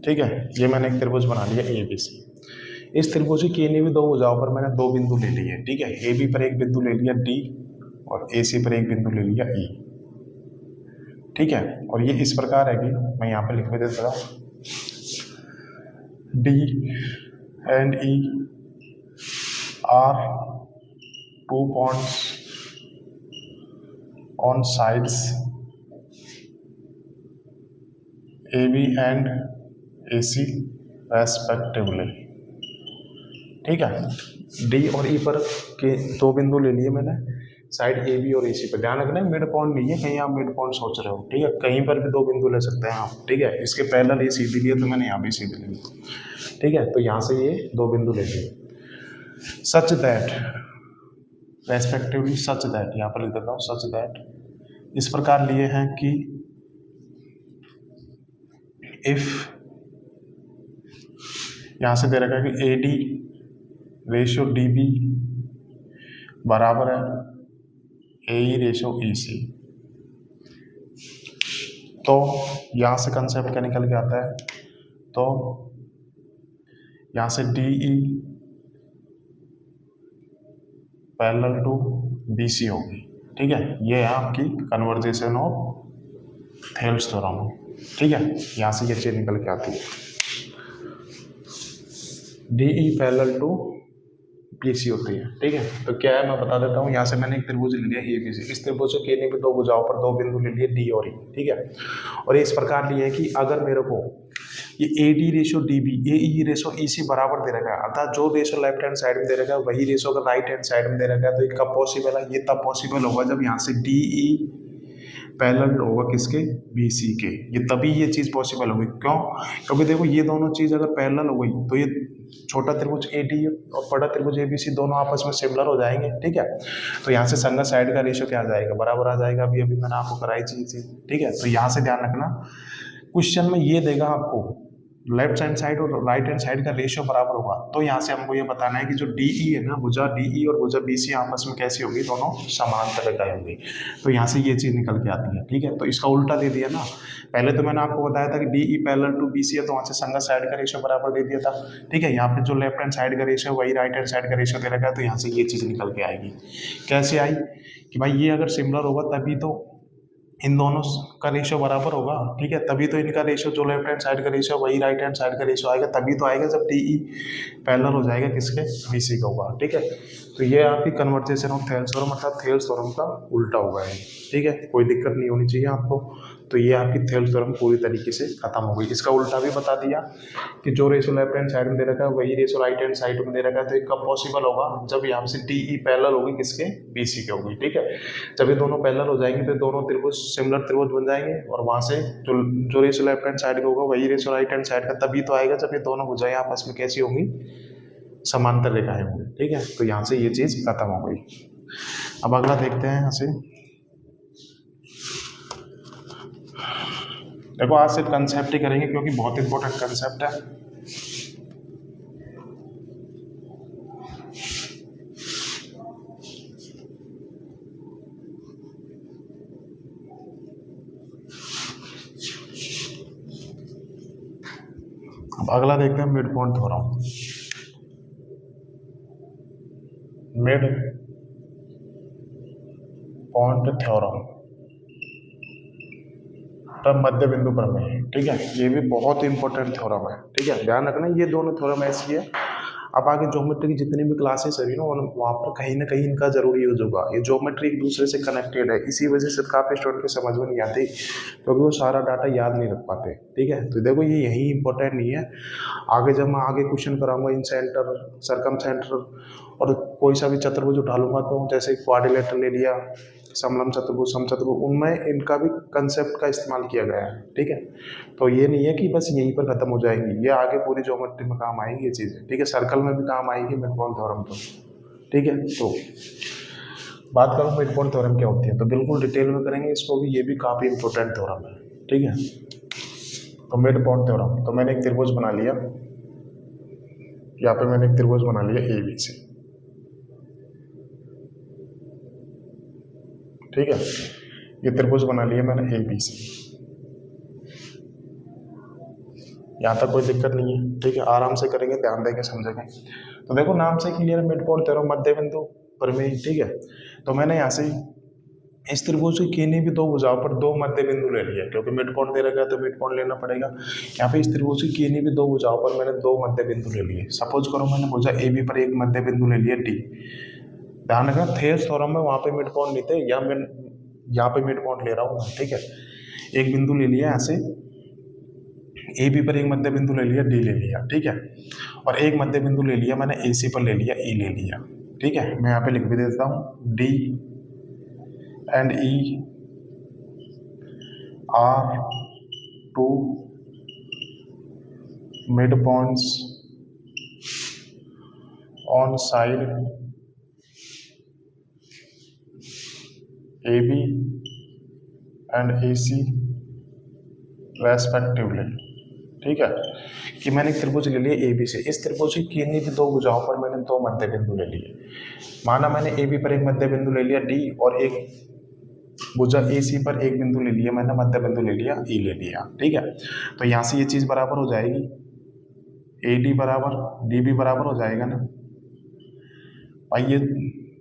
ठीक है, ये मैंने एक त्रिभुज बना लिया ABC। इस त्रिभुज की किन्हीं भी 2 भुजाओं पर मैंने 2 बिंदु ले लिए। ठीक है, AB पर एक बिंदु ले लिया D और AC पर एक बिंदु ले लिया E। ठीक है, और ये इस प्रकार है कि मैं यहाँ पर लिख भी देता हूँ, D and E are 2 points on sides AB and AC respectively। ठीक है, D और E पर के 2 बिंदु ले लिए मैंने, साइड AB और AC पर। ध्यान रखना मिड पॉइंट नहीं है, कहीं आप मिड पॉइंट सोच रहे हो। ठीक है, कहीं पर भी 2 बिंदु ले सकते हैं आप। ठीक है, इसके पैरेलल ये सीधी लिया तो मैंने यहाँ भी सीधी ले ली। ठीक है, तो यहाँ से ये 2 बिंदु ले लिए। Such that respectively, such that यहाँ पर लिख देता हूँ, सच दैट इस प्रकार लिए हैं कि इफ, यहाँ से दे रखा है कि AD रेशियो DB बराबर है AE रेशियो EC, तो यहाँ से कंसेप्ट क्या निकल के आता है, तो यहाँ से DE पैरेलल टू BC होगी। ठीक है, ये है आपकी कन्वर्जेशन ऑफ थेल्स थ्योरम। ठीक है, यहाँ से ये चीज निकल के आती है, DE पैरेलल टू BC होती है। ठीक है, तो क्या है मैं बता देता हूँ। यहाँ से मैंने एक त्रिभुज ले लिया ABC। इस त्रिभुज के किन्हीं भी 2 भुजाओं पर 2 बिंदु ले लिए D और E। ठीक है, और ये इस प्रकार लिए है कि अगर मेरे को ये AD ratio DB AE ratio EC बराबर दे रखा है, अर्थात जो रेशियो लेफ्ट हैंड साइड में दे रखा है वही रेशियो अगर राइट हैंड साइड में दे रखा है, तो ये कब पॉसिबल है? ये तब पॉसिबल होगा जब यहाँ से DE पैरेलल होगा किसके? BC के। ये तभी ये चीज पॉसिबल होगी। क्यों? क्योंकि देखो ये दोनों चीज अगर पैरेलल हो गई तो ये छोटा त्रिभुज AD और बड़ा त्रिभुज ABC दोनों आपस में सिमिलर हो जाएंगे। ठीक है, तो यहाँ से संगत साइड का रेशियो क्या आ जाएगा? बराबर आ जाएगा। अभी मैंने आपको कराई चीज। ठीक है, तो यहाँ से ध्यान रखना, क्वेश्चन में ये देगा आपको लेफ्ट हैंड साइड और राइट हैंड साइड का रेशियो बराबर होगा, तो यहाँ से हमको ये बताना है कि जो DE है ना, भुजा DE और भुजा BC आपस में कैसी होगी, दोनों समांतर रेखाएं होंगी। तो यहाँ से ये चीज़ निकल के आती है। ठीक है, तो इसका उल्टा दे दिया ना, पहले तो मैंने आपको बताया था कि DE पैरेलल टू BC है, तो वहाँ से संगत साइड का रेशियो बराबर दे दिया था। ठीक है, यहाँ पे जो लेफ्ट हैंड साइड का रेशियो वही राइट हैंड साइड का रेशियो दे रखा है, तो यहाँ से ये चीज़ निकल के आएगी। कैसे आई कि भाई ये अगर सिमिलर होगा तभी तो इन दोनों का रेशियो बराबर होगा। ठीक है, तभी तो इनका रेशियो जो लेफ्ट हैंड साइड का रेशियो वही राइट हैंड साइड का रेशियो आएगा, तभी तो आएगा जब DE पैरेलल हो जाएगा किसके, BC का होगा। ठीक है, तो ये आपकी कन्वर्जेशन ऑफ थेल्स थ्योरम अर्थात थेल्स थ्योरम का उल्टा होगा है। ठीक है, कोई दिक्कत नहीं होनी चाहिए आपको। तो ये आपकी थेल्स थ्योरम पूरी तरीके से खत्म हो गई। इसका उल्टा भी बता दिया कि जो रेशियो लेफ्ट हैंड साइड में दे रखा है वही रेशियो राइट हैंड साइड में दे रखा है, तो ये कब पॉसिबल होगा, जब यहाँ से DE पैरेलल होगी किसके, BC के होगी। ठीक है, जब ये दोनों पैरेलल हो जाएंगे तो दोनों त्रिभुज सिमिलर त्रिभुज बन जाएंगे, और वहाँ से जो रेशियो लेफ्ट हैंड साइड का होगा वही रेशियो राइट हैंड साइड का तभी तो आएगा जब ये दोनों भुजाएं आपस में कैसी होंगी, समांतर रेखाएं होंगी। ठीक है, तो यहाँ से ये चीज खत्म हो गई। अब अगला देखते हैं यहाँ से। देखो आज सिर्फ कंसेप्ट ही करेंगे क्योंकि बहुत इंपॉर्टेंट कंसेप्ट है। अब अगला देखते हैं mid point theorem. Mid point theorem मध्य बिंदु प्रमेय। ठीक है, ये भी बहुत इंपॉर्टेंट थ्योरम है। ठीक है, ध्यान रखना ये दोनों थ्योरम ऐसी है, अब आगे ज्योमेट्री की जितनी भी क्लासेस है ना वहाँ पर कहीं ना कहीं इनका जरूरी यूज होगा। ये ज्योमेट्री एक दूसरे से कनेक्टेड है, इसी वजह से काफी स्टूडेंट को समझ में नहीं आती क्योंकि वो सारा डाटा याद नहीं रख पाते। ठीक है, तो देखो ये यही इंपॉर्टेंट नहीं है, आगे जब मैं आगे क्वेश्चन कराऊंगा इन सेंटर, सरकम सेंटर और कोई सा भी चतुर्भुज उठा लूंगा, तो जैसे क्वाड्रिलेटरल ले लिया, समलम चतुर्भुज, समचतुर्भुज, उनमें इनका भी कंसेप्ट का इस्तेमाल किया गया है। ठीक है, तो ये नहीं है कि बस यहीं पर खत्म हो जाएंगी, ये आगे पूरी ज्योमेट्री में काम आएंगी ये चीज़ें। ठीक है, सर्कल में भी काम आएंगी मिड पॉइंट थ्योरम तो। ठीक है, तो बात करूँ मिड पॉइंट थ्योरम क्या होती है तो बिल्कुल डिटेल में करेंगे इसको भी, ये भी काफ़ी इंपॉर्टेंट थ्योरम है। ठीक है, तो मिड पॉइंट थ्योरम, तो मैंने एक त्रिभुज बना लिया, यहाँ पे मैंने एक त्रिभुज बना लिया ABC। ठीक है, ये त्रिभुज बना लिया मैंने ABC, यहाँ तक कोई दिक्कत नहीं है। ठीक है, आराम से करेंगे, ध्यान देंगे, समझेंगे। तो देखो नाम से क्लियर, मिड पॉइंट थ्योरम मध्य बिंदु प्रमेय। ठीक है, तो मैंने यहाँ से इस त्रिभुज की किन्हीं भी दो भुजाओं पर दो मध्य बिंदु ले लिया, क्योंकि मिड पॉइंट दे रखा है तो मिड पॉइंट लेना पड़ेगा। यहाँ पे इस त्रिभुज की किन्हीं भी दो भुजाओं पर मैंने दो मध्य बिंदु ले लिए। सपोज करो मैंने भुजा AB पर एक मध्य बिंदु ले लिया D। ध्यान रखना थेल्स थ्योरम में वहाँ पे मिड पॉइंट नहीं थे, यहाँ पे मिड पॉइंट ले रहा हूँ। ठीक है, एक बिंदु ले लिया ऐसे, AB पर एक मध्य बिंदु ले लिया, D ले लिया। ठीक है, और एक मध्य बिंदु ले लिया मैंने AC पर ले लिया, E ले लिया। ठीक है, मैं यहाँ पे लिख भी देता हूँ, D and E are two midpoints on side AB and AC respectively. ठीक है, कि मैंने एक त्रिभुज ले लिया ABC, इस त्रिभुज की किन्हीं भी दो भुजाओं पर मैंने दो मध्य बिंदु ले लिए। माना मैंने AB पर एक मध्य बिंदु ले लिया D, और एक भुजा AC पर एक बिंदु ले लिया मैंने, मध्य बिंदु ले लिया, E ले लिया। ठीक है, तो यहाँ से ये चीज़ बराबर हो जाएगी, AD बराबर DB बराबर हो जाएगा ना भाई, ये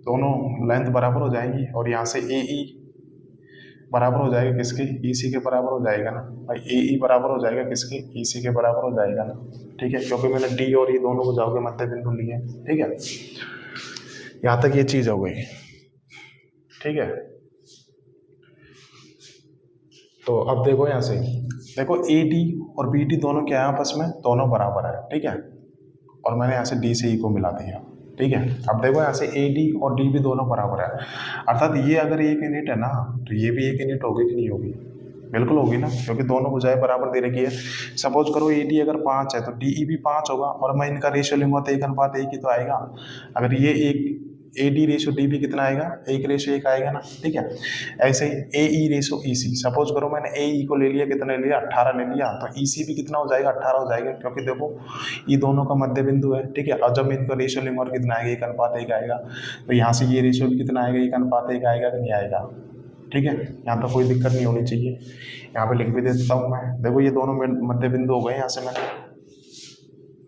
दोनों लेंथ बराबर हो जाएंगी, और यहाँ से AE बराबर हो जाएगा किसके, EC के बराबर हो जाएगा ना भाई, AE बराबर हो जाएगा किसके, EC के बराबर हो जाएगा ना। ठीक है, क्योंकि मैंने D और E दोनों भुजाओं के मध्य बिंदु लिए। ठीक है, यहाँ तक ये चीज़ हो गई। ठीक है, तो अब देखो यहाँ से, देखो AD और BD दोनों क्या है आपस में, दोनों बराबर है। ठीक है, और मैंने यहाँ से D से E को मिला दिया। ठीक है, अब देखो यहाँ से AD और D भी दोनों बराबर है, अर्थात ये अगर एक यूनिट है ना तो ये भी एक यूनिट होगी कि नहीं होगी, बिल्कुल होगी ना, क्योंकि दोनों भुजाएं बराबर दे रखी है। सपोज करो AD अगर 5 है तो DE भी 5 होगा, और मैं इनका रेशियो लूंगा तो 1:1 ही तो आएगा। अगर ये एक ए डी रेशो डी भी कितना आएगा, 1:1 आएगा ना, ठीक है। ऐसे ही ए ई रेशो ई सी, सपोज करो मैंने ए ई को ले लिया, कितना ले लिया, 18 ले लिया, तो ई सी भी कितना हो जाएगा, 18 हो जाएगा, क्योंकि देखो ये दोनों का मध्य बिंदु है, ठीक है। और जब इनका रेशो लेंगे और कितना आएगा, 1:1 आएगा, तो यहाँ से ये रेशो भी कितना आएगा, 1:1 आएगा कि नहीं आएगा, ठीक है। यहाँ तो कोई दिक्कत नहीं होनी चाहिए, यहाँ पे लिख भी देता हूँ मैं। देखो ये दोनों मध्य बिंदु हो गए, यहाँ से मैंने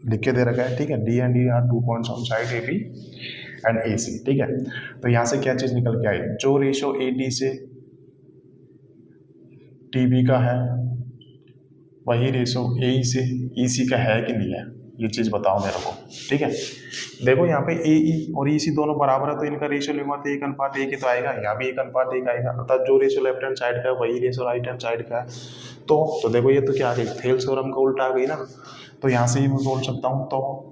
लिख के दे रखा है, ठीक है। D and E are 2 points on side A B and A C, ठीक है। तो यहाँ से क्या चीज़ निकल के आई, जो रेशो ए डी से टी बी का है वही रेशो ए ई से ई सी का है कि नहीं है, ये चीज़ बताओ मेरे को, ठीक है। देखो यहाँ पे ए ई और ई सी दोनों बराबर है, तो इनका रेशो लेंगे तो 1:1 ही तो आएगा, यहाँ भी 1:1 आएगा, अर्थात जो रेशो लेफ्ट हैंड साइड का है वही रेशो राइट हैंड साइड का है। तो देखो ये तो क्या आ गई, थेल्स थ्योरम का उल्टा आ गई ना। तो यहाँ से ही मैं बोल सकता हूँ, तो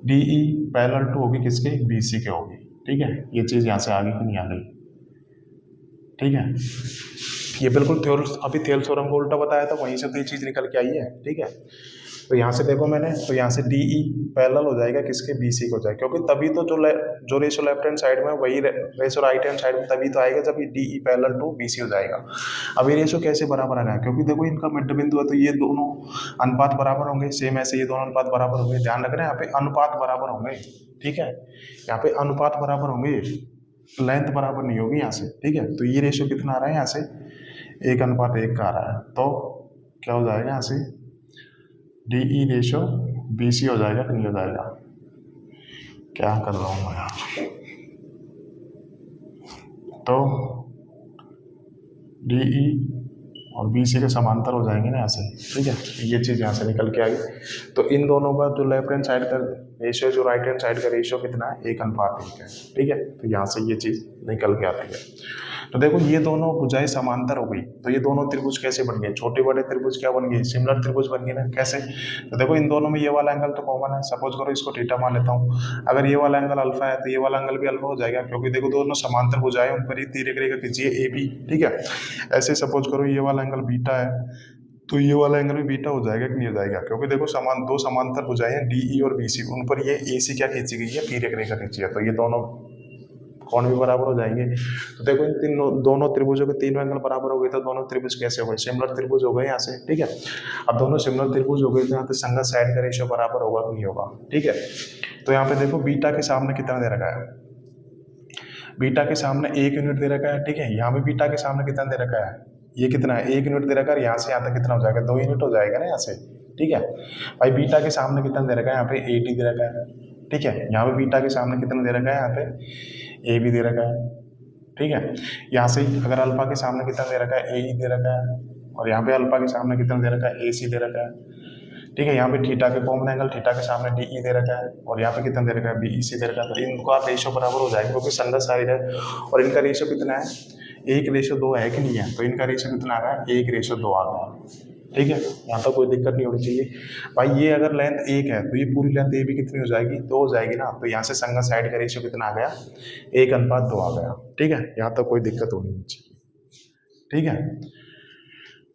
डी ई पैरेलल टू होगी किसके, बी सी के होगी, ठीक है। ये चीज़ यहाँ से आ गई कि नहीं आ गई, ठीक है। ये बिल्कुल अभी थेल्स थ्योरम को उल्टा बताया था, वहीं से तो ये चीज़ निकल के आई है, ठीक है। तो यहाँ से देखो मैंने, तो यहाँ से डी ई पैरेलल हो जाएगा किसके, बी सी को हो जाएगा, क्योंकि तभी तो जो रेशो लेफ्ट हैंड साइड में वही रेशो राइट हैंड साइड में तभी तो आएगा जब ये D E parallel to B C हो जाएगा। अब ये रेशो कैसे बराबर आ रहा है, क्योंकि देखो इनका मध्य बिंदु है, तो ये दोनों अनुपात बराबर होंगे, सेम ऐसे ये दोनों अनुपात बराबर होंगे, ध्यान रखना यहाँ पे अनुपात बराबर होंगे, ठीक है। यहाँ पे अनुपात बराबर होंगे, लेंथ बराबर नहीं होगी यहाँ से, ठीक है। तो ये रेशो कितना आ रहा है, यहाँ से 1:1 का आ रहा है, तो क्या हो जाएगा, यहाँ से D E ratio B C हो जाएगा कि नहीं हो जाएगा, क्या कर रहा हूँ मैं यहाँ, तो डी ई और बी सी के समांतर हो जाएंगे ना यहाँ से, ठीक है। ये चीज़ यहाँ से निकल के आई। तो इन दोनों का जो लेफ्ट हैंड साइड का रेशियो, जो राइट हैंड साइड का रेशियो कितना है, 1:1 है, ठीक है। तो यहाँ से ये चीज़ निकल के आती है। तो देखो ये दोनों भुजाएं समांतर हो गई, तो ये दोनों त्रिभुज कैसे बन गए, छोटे बड़े त्रिभुज क्या बन गए, सिमिलर त्रिभुज बन गए ना, कैसे। तो देखो इन दोनों में ये वाला एंगल तो कॉमन है, सपोज करो इसको थीटा मान लेता हूँ, अगर ये वाला एंगल अल्फा है तो ये वाला एंगल भी अल्फा हो जाएगा, क्योंकि देखो दोनों समांतर भुजाएं, उन पर ही तिर्यक रेखा खींचिए ए बी, ठीक है। ऐसे सपोज करो ये वाला एंगल बीटा है, तो ये वाला एंगल भी बीटा हो जाएगा कि नहीं हो जाएगा, क्योंकि देखो दो समांतर भुजाएं हैं डी ई और बी सी, उन पर ये ए सी क्या खींची गई है, तिर्यक रेखा खींची है, तो ये दोनों कोण भी बराबर हो जाएंगे। तो देखो इन दोनों त्रिभुजों के तीनों एंगल बराबर हो गए, तो दोनों त्रिभुज कैसे हो गए, सिमिलर त्रिभुज हो गए यहाँ से, ठीक है। अब दोनों सिमिलर त्रिभुज हो गए, तो यहाँ पे संगत साइड का रेशियो बराबर होगा कि नहीं होगा, ठीक है। तो यहाँ पे देखो बीटा के सामने कितना दे रखा है, बीटा के सामने 1 यूनिट दे रखा है, ठीक है। यहाँ पे बीटा के सामने कितना दे रखा है, ये कितना है, 1 यूनिट दे रखा है, यहाँ से यहाँ तक कितना हो जाएगा, 2 यूनिट हो जाएगा ना यहाँ से, ठीक है। भाई बीटा के सामने कितना दे रखा है, यहाँ पे 80 दे रखा है, ठीक है। यहाँ पे बीटा के सामने कितना दे रखा है, यहाँ पे ए भी दे रखा है, ठीक है। यहाँ से अगर अल्फा के सामने कितना दे रखा है, ए ई दे रखा है, और यहाँ पे अल्फा के सामने कितना दे रखा है, ए सी दे रखा है, ठीक है। यहाँ पे थीटा के कॉमन एंगल थीटा के सामने डी ई दे रखा है, और यहाँ पे कितना दे रखा है, बी ई सी दे रखा है। तो इनका रेशियो बराबर हो जाएगा, क्योंकि संगत साइड है, और इनका रेशियो कितना है, 1:2 है कि नहीं है, तो इनका रेशियो कितना आ गया, 1:2 आ गया, ठीक है। यहाँ तो कोई दिक्कत नहीं होनी चाहिए। भाई ये अगर लेंथ 1 है, तो ये पूरी लेंथ ए भी कितनी हो जाएगी, 2 हो जाएगी ना, तो यहाँ से संगत साइड का रेशियो कितना आ गया, 1:2 आ गया, ठीक है। यहाँ तो कोई दिक्कत होनी नहीं चाहिए, ठीक है।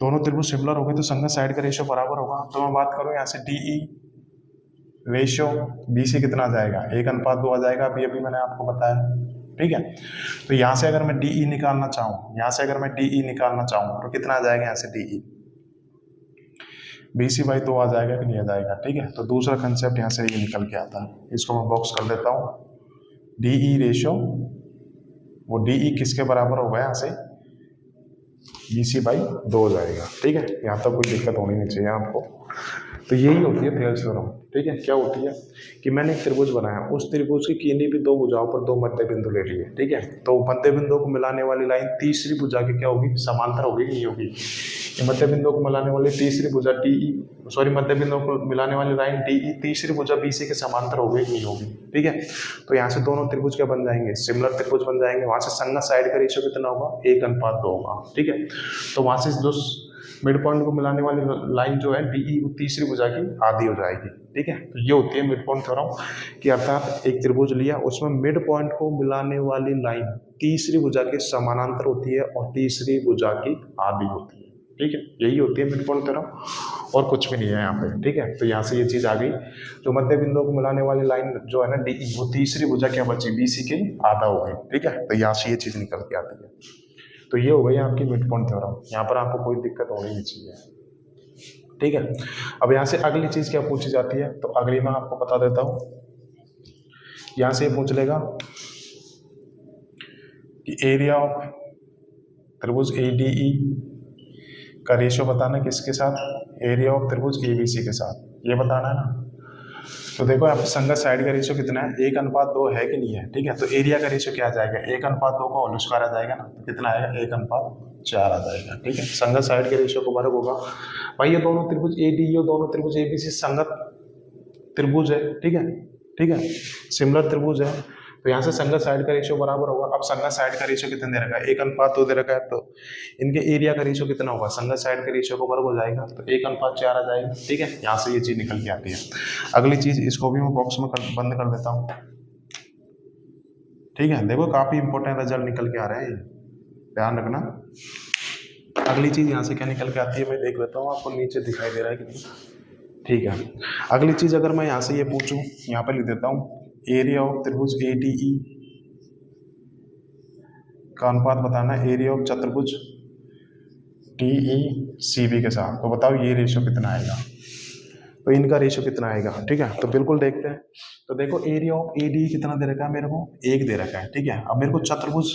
दोनों त्रिभुज सिमिलर हो गए, तो संगत साइड का रेशियो बराबर होगा। तो मैं बात करूँ यहाँ से D E ratio B C कितना आ जाएगा, 1:2 आ जाएगा, अभी अभी मैंने आपको बताया, ठीक है। तो यहाँ से अगर मैं डी ई निकालना चाहूँ, यहाँ से अगर मैं डी ई निकालना चाहूँ तो कितना आ जाएगा, यहाँ से D E B C by 2 आ जाएगा कि नहीं आ जाएगा, ठीक है। तो दूसरा कंसेप्ट यहाँ से ये निकल के आता है, इसको मैं बॉक्स कर देता हूँ, डी ई रेशियो, वो डी ई किसके बराबर होगा, यहाँ से बी सी बाई 2 हो जाएगा, ठीक है। यहाँ तक कोई दिक्कत होनी नहीं चाहिए आपको। तो यही होती है थेल्स थ्योरम, ठीक है। क्या होती है कि मैंने एक त्रिभुज बनाया, उस त्रिभुज की किन्हीं भी 2 भुजाओं पर 2 मध्य बिंदु ले लिए, ठीक है। तो मध्य बिंदु को मिलाने वाली लाइन तीसरी भुजा की क्या होगी, समांतर होगी, नहीं होगी। ये मध्य बिंदु को मिलाने वाली तीसरी भुजा मध्य बिंदु को मिलाने वाली लाइन डी ई तीसरी भुजा बी सी के समांतर होगी, नहीं होगी, ठीक है। तो यहाँ से दोनों त्रिभुज क्या बन जाएंगे, सिमिलर त्रिभुज बन जाएंगे। वहां से संगत साइड का रेशियो कितना होगा, 1:2 होगा, ठीक है। तो वहां से जो मिड पॉइंट को मिलाने वाली लाइन जो है डी ई वो तीसरी भुजा की आधी हो जाएगी, ठीक है। तो ये होती है मिड पॉइंट थ्योरम, कि अर्थात एक त्रिभुज लिया, उसमें मिड पॉइंट को मिलाने वाली लाइन तीसरी भुजा के समानांतर होती है और तीसरी भुजा की आधी होती है, ठीक है। यही होती है मिड पॉइंट थ्योरम। और कुछ भी नहीं है यहाँ पे, ठीक है। तो यहाँ से ये चीज आ गई, जो मध्य बिंदुओं को मिलाने वाली लाइन जो है ना डीई, वो तीसरी भुजा क्या बची, बीसी के आधा हो गई, ठीक है। तो यहाँ से ये चीज निकल के आती है। तो ये हो गई आपकी मिड पॉइंट थ्योरम, यहाँ पर आपको कोई दिक्कत होनी नहीं चाहिए, ठीक है। अब यहाँ से अगली चीज क्या पूछी जाती है, तो अगली मैं आपको बता देता हूँ। यहाँ से पूछ लेगा कि एरिया ऑफ त्रिभुज एडीई का रेशियो बताना किसके साथ, एरिया ऑफ त्रिभुज एबीसी के साथ, ये बताना है ना। तो देखो यहाँ पे संगत साइड का रेशियो कितना है, 1:2 है कि नहीं है, ठीक है। तो एरिया का रेशियो क्या आ जाएगा, 1:2 का होल स्क्वायर आ जाएगा ना, तो कितना आएगा, 1:4 आ जाएगा, ठीक है। संगत साइड के रेशियो को वर्ग होगा। भाई ये दोनों त्रिभुज एडीई और दोनों त्रिभुज एबीसी संगत त्रिभुज है, ठीक है, ठीक है, सिमिलर त्रिभुज है। तो यहाँ से संगत साइड का रेशियो बराबर होगा। अब संगत साइड का रेशियो कितना दे रखा है, 1:2 दे रखा है, तो इनके एरिया का रेशियो कितना होगा, संगत साइड के रेशियो को वर्ग हो जाएगा, तो 1:4 आ जाएगा, ठीक है। यहाँ से ये चीज निकल के आती है। अगली चीज, इसको भी मैं बॉक्स में बंद कर देता हूँ, ठीक है। देखो काफी इंपॉर्टेंट रिजल्ट निकल के आ रहे हैं, ध्यान रखना। अगली चीज यहाँ से क्या निकल के आती है, मैं देख लेता हूँ, आपको नीचे दिखाई दे रहा है कि नहीं, ठीक है। अगली चीज अगर मैं यहाँ से ये पूछूं, यहाँ पर लिख देता हूँ, एरिया ऑफ त्रिभुज एडीई का अनुपात बताना एरिया ऑफ चतुर्भुज डीईसीबी के साथ। तो बताओ ये रेशियो कितना आएगा, तो इनका रेशियो कितना आएगा, ठीक है। तो बिल्कुल देखते हैं। तो देखो एरिया ऑफ एडी कितना दे रखा है मेरे को, 1 दे रखा है, ठीक है। अब मेरे को चतुर्भुज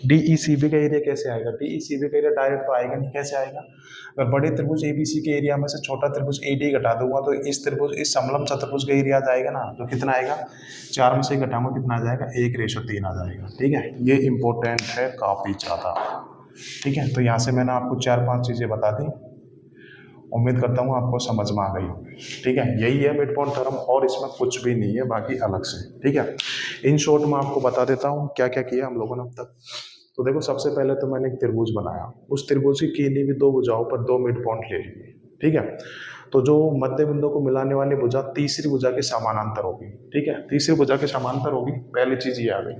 डीईसीबी का एरिया कैसे आएगा, डीईसीबी का एरिया डायरेक्ट तो आएगा नहीं, कैसे आएगा, अगर बड़े त्रिभुज एबीसी के एरिया में से छोटा त्रिभुज एडी घटा दूंगा तो इस त्रिभुज, इस समलंब चतुर्भुज का एरिया आ जाएगा ना, तो कितना आएगा, 4 में से घटाऊंगा कितना आ जाएगा, 1:3 आ जाएगा, ठीक है। ये इंपॉर्टेंट है काफी ज्यादा, ठीक है। तो यहाँ से मैंने आपको 4-5 चीजें बता दी, उम्मीद करता हूँ आपको समझ में आ गई होगी, ठीक है। यही है मिड पॉइंट थ्योरम, और इसमें कुछ भी नहीं है बाकी अलग से, ठीक है। इन शॉर्ट मैं आपको बता देता हूँ क्या क्या किया हम लोगों ने अब तक। तो देखो सबसे पहले तो मैंने एक त्रिभुज बनाया, उस त्रिभुज की किन्हीं भी 2 भुजाओं पर 2 मिड पॉइंट ले लिए, ठीक है। तो जो मध्य बिंदु को मिलाने वाली भुजा तीसरी भुजा के समानांतर होगी, ठीक है, तीसरी भुजा के समांतर होगी, पहली चीज ये आ गई।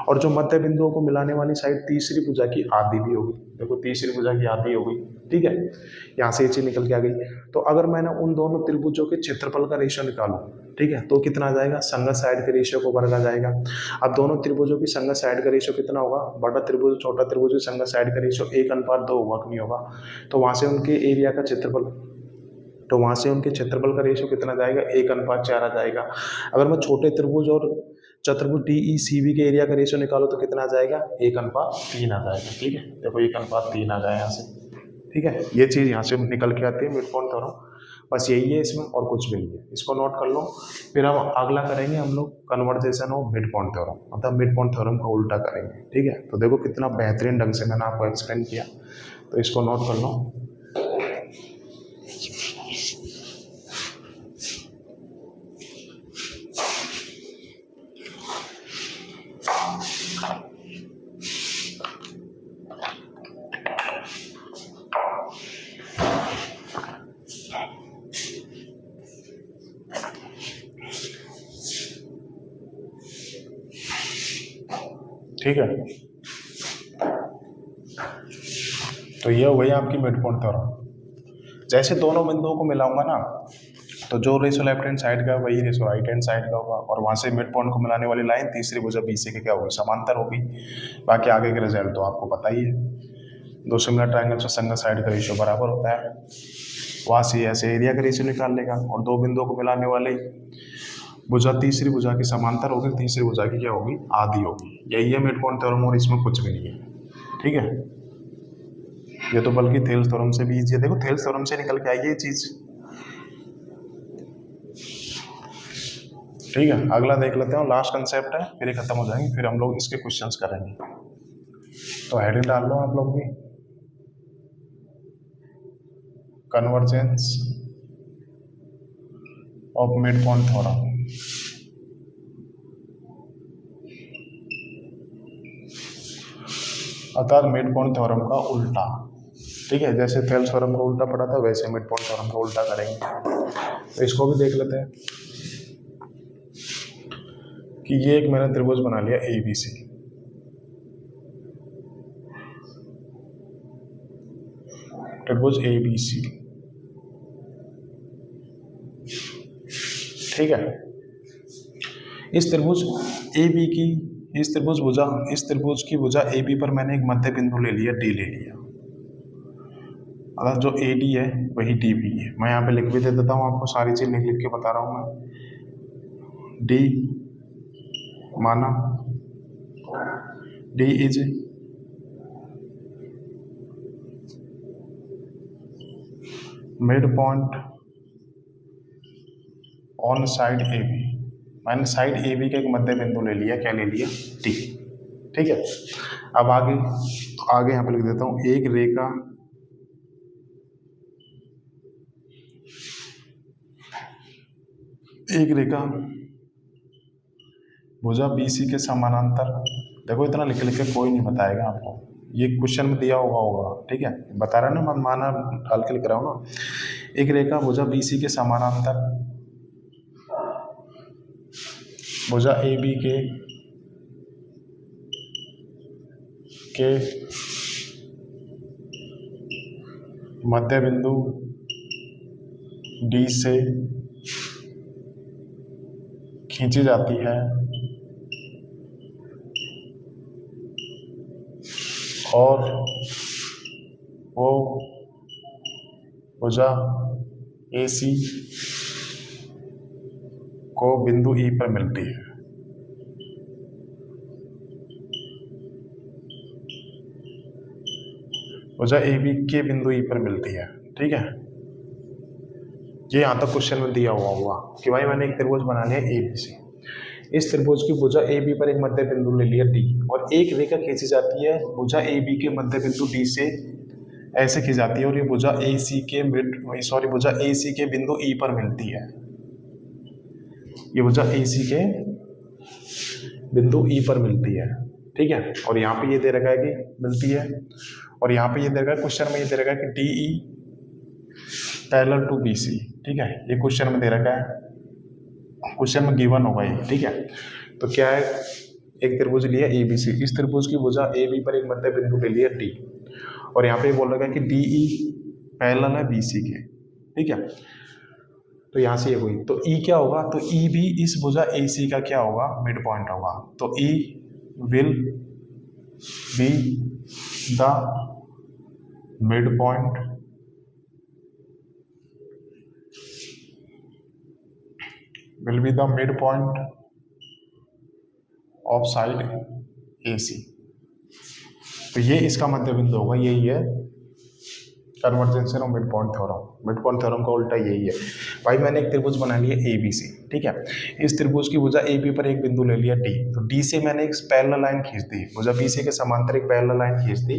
और जो मध्य बिंदुओं को मिलाने वाली साइड तीसरी भुजा की आधी भी होगी, देखो तीसरी भुजा की आधी होगी, ठीक है। यहाँ से ये चीज निकल के आ गई। तो अगर मैंने उन दोनों त्रिभुजों के क्षेत्रफल का रेशियो निकालूं, ठीक है, तो कितना आ जाएगा, संगत साइड के रेशियो को वर्ग आ जाएगा। अब दोनों त्रिभुजों की संगत साइड का रेशियो कितना होगा, बड़ा त्रिभुज छोटा त्रिभुज की संगत साइड का रेशियो 1:2 होगा कि नहीं होगा, तो वहां से उनके एरिया का क्षेत्रफल, तो वहां से उनके क्षेत्रफल का रेशियो कितना जाएगा, 1:4 आ जाएगा। अगर मैं छोटे त्रिभुज और चतुर्भुज डीईसीबी के एरिया का रेशियो निकालो तो कितना आ जाएगा, 1:3 आ जाएगा, ठीक है। देखो 1:3 आ गया यहाँ से, ठीक है। ये चीज यहाँ से निकल के आती है मिड पॉइंट थ्योरम, बस यही है इसमें और कुछ भी नहीं है, इसको नोट कर लो। फिर हम अगला करेंगे हम लोग conversation of mid point theorem, मतलब मिड पॉइंट थ्योरम का उल्टा करेंगे, ठीक है। तो देखो कितना बेहतरीन ढंग से मैंने आपको एक्सप्लेन किया, तो इसको नोट कर लो। ठीक है, तो ये हो गई आपकी मिड पॉइंट थ्योरम। जैसे दोनों बिंदुओं को मिलाऊंगा ना, तो जो रेशो लेफ्ट हैंड साइड का वही रेशो राइट हैंड साइड का होगा, और वहां से मिड पॉइंट को मिलाने वाली लाइन तीसरी भुजा बीसी के क्या होगी, समांतर होगी। बाकी आगे के रिजल्ट तो आपको पता ही है, 2 सिमिलर ट्रायंगल से संगत साइड का रेशियो बराबर होता है, वहां से ऐसे एरिया का रेशियो निकाल लेगा, और 2 बिंदुओं को मिलाने वाले भुजा तीसरी भुजा की समांतर होगी, तीसरी भुजा की क्या होगी, आधी होगी। यही है मिड पॉइंट थ्योरम, और इसमें कुछ भी नहीं है, ठीक है। ये तो बल्कि थेल्स थ्योरम से भी इजी है, देखो थेल्स थ्योरम से निकल के आई ये चीज, ठीक है। अगला देख लेते हैं, लास्ट कंसेप्ट है, फिर ये खत्म हो जाएंगे, फिर हम लोग इसके क्वेश्चंस करेंगे। तो हेडिंग डाल लो आप लोग भी, convergence of mid point theorem. अर्थात मिड पॉइंट थ्योरम का उल्टा, ठीक है। जैसे थेल्स थ्योरम का उल्टा पड़ा था, वैसे मिड पॉइंट थ्योरम का उल्टा करेंगे। तो इसको भी देख लेते हैं कि ये एक मैंने त्रिभुज बना लिया ABC, त्रिभुज ABC, ठीक है। इस त्रिभुज ए बी की इस त्रिभुज की भुजा ए बी पर मैंने एक मध्य बिंदु ले लिया, डी ले लिया। अगर जो ए डी है वही डी बी है। मैं यहाँ पे लिख भी दे देता हूँ आपको, सारी चीज लिख लिख के बता रहा हूँ मैं। डी माना D is mid point on side A B. मैंने साइड ए बी का एक मध्य बिंदु ले लिया, क्या ले लिया, डी। ठीक है। अब आगे यहाँ पे लिख देता हूँ, एक रेखा भुजा BC के समानांतर। देखो इतना लिख लिख के कोई नहीं बताएगा आपको, ये क्वेश्चन में दिया होगा। ठीक है, बता रहा ना, मैं माना डाल के लिख रहा हूँ ना। एक रेखा भुजा BC के समानांतर भुजा AB के मध्य बिंदु D से खींची जाती है और वो भुजा AC को बिंदु E पर मिलती है। भुजा AB के बिंदु E पर मिलती है। ठीक है, ये यहाँ तक क्वेश्चन में दिया हुआ कि भाई मैंने एक त्रिभुज बना लिया ABC। इस त्रिभुज की भुजा AB पर एक मध्य बिंदु ले लिया D, और एक रेखा खींची जाती है भुजा AB के मध्य बिंदु D से ऐसे खींची जाती है, और ये भुजा भुजा AC के बिंदु E पर मिलती है। ये भुजा AC के बिंदु E पर मिलती है। ठीक है, और यहाँ पे ये दे रखा है कि मिलती है, और यहाँ पे ये दे रखा है, क्वेश्चन में ये दे रखा है कि DE पैरेलल टू BC। ठीक है, ये क्वेश्चन में दे रखा है, क्वेश्चन में गिवन होगा ये। ठीक है, तो क्या है, एक त्रिभुज लिया ABC। इस त्रिभुज की भुजा AB पर एक मध्य बिंदु ले लिया D, और यहाँ पे बोल रखा है कि DE पैरेलल है BC के। ठीक है, तो यहाँ से ये हुई, तो E क्या होगा, तो E भी इस भुजा AC का क्या होगा, मिड पॉइंट होगा। तो E will be the mid point will be the midpoint of side AC। तो ये इसका मध्य बिंदु होगा, यही है convergence of mid point theorem. Mid point theorem का उल्टा यही है। भाई मैंने एक त्रिभुज बना लिया ABC। ठीक है, इस त्रिभुज की भुजा AB पर एक बिंदु ले लिया D, तो D से मैंने एक पैरेलल लाइन खींच दी, भुजा BC के समांतर एक पैरेलल लाइन खींच दी,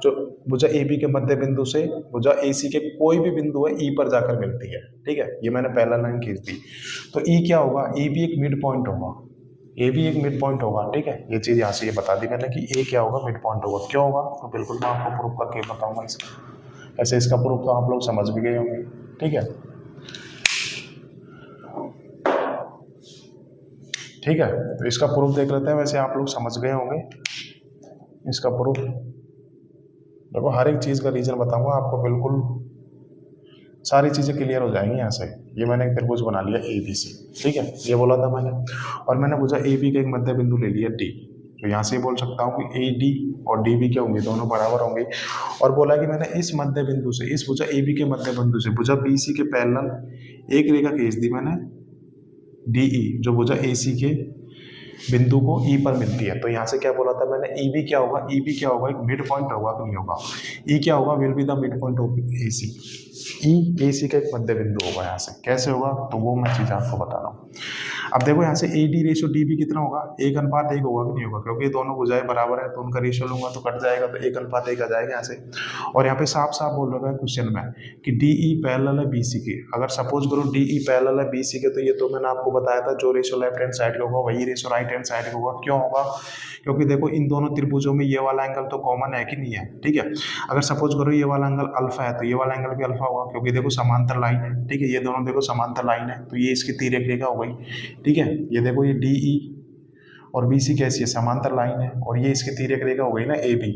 जो भुजा AB के मध्य बिंदु से भुजा AC के कोई भी बिंदु है E पर जाकर मिलती है। ठीक है, ये मैंने पैरेलल लाइन खींच दी, तो E क्या होगा, E भी एक मिड पॉइंट होगा, A भी एक मिड पॉइंट होगा। ठीक है, ये चीज यहाँ से ये बता दी मैंने कि A क्या होगा, मिड पॉइंट होगा। क्यों होगा, तो बिल्कुल मैं आपको प्रूफ करके बताऊंगा इसका। ऐसे इसका प्रूफ तो आप लोग समझ भी गए होंगे। ठीक है, ठीक है, तो इसका प्रूफ देख लेते हैं। वैसे आप लोग समझ गए होंगे इसका प्रूफ। देखो हर एक चीज का रीजन बताऊंगा आपको, बिल्कुल सारी चीजें क्लियर हो जाएंगी यहाँ से। ये मैंने एक त्रिभुज बना लिया ABC। ठीक है, ये बोला था मैंने, और मैंने भुजा AB का एक मध्य बिंदु ले लिया D, तो यहाँ से बोल सकता हूँ कि AD और DB क्या होंगे, दोनों बराबर होंगे। और बोला कि मैंने इस मध्य बिंदु से, इस भुजा AB के मध्य बिंदु से भुजा BC के पैरेलल एक रेखा खींच दी मैंने DE, जो भुजा AC के बिंदु को E पर मिलती है। तो यहाँ से क्या बोला था मैंने, EB क्या होगा, EB क्या होगा, एक मिड पॉइंट होगा कि नहीं होगा। E क्या होगा, will be the mid point of AC। E AC का एक मध्य बिंदु होगा। यहाँ से कैसे होगा, तो वो मैं चीज़ आपको बता रहा हूँ। अब देखो यहाँ से AD रेशो DB कितना होगा, 1:1 होगा कि नहीं होगा, क्योंकि दोनों भुजाएं बराबर है, तो उनका रेशो लूंगा तो कट जाएगा, तो 1:1 आ जाएगा यहाँ से। और यहाँ पे साफ साफ बोल रखा है क्वेश्चन में कि DE पैरेलल है BC के। अगर सपोज करो DE पैरेलल है BC के, तो ये तो मैंने आपको बताया था, जो रेशो लेफ्ट हैंड साइड का होगा वही रेशो राइट हैंड साइड का होगा। क्यों होगा, क्योंकि देखो इन दोनों त्रिभुजों में ये वाला एंगल तो कॉमन है कि नहीं है। ठीक है, अगर सपोज करो ये वाला एंगल अल्फा है, तो ये वाला एंगल भी अल्फा होगा, क्योंकि देखो समांतर लाइन है। ठीक है, ये दोनों देखो समांतर लाइन है, तो ये इसकी तिर्यक रेखा हो गई। ठीक है, ये देखो ये DE और BC कैसी है, समांतर लाइन है, और ये इसकी तिर्यक रेखा हो गई ना AB।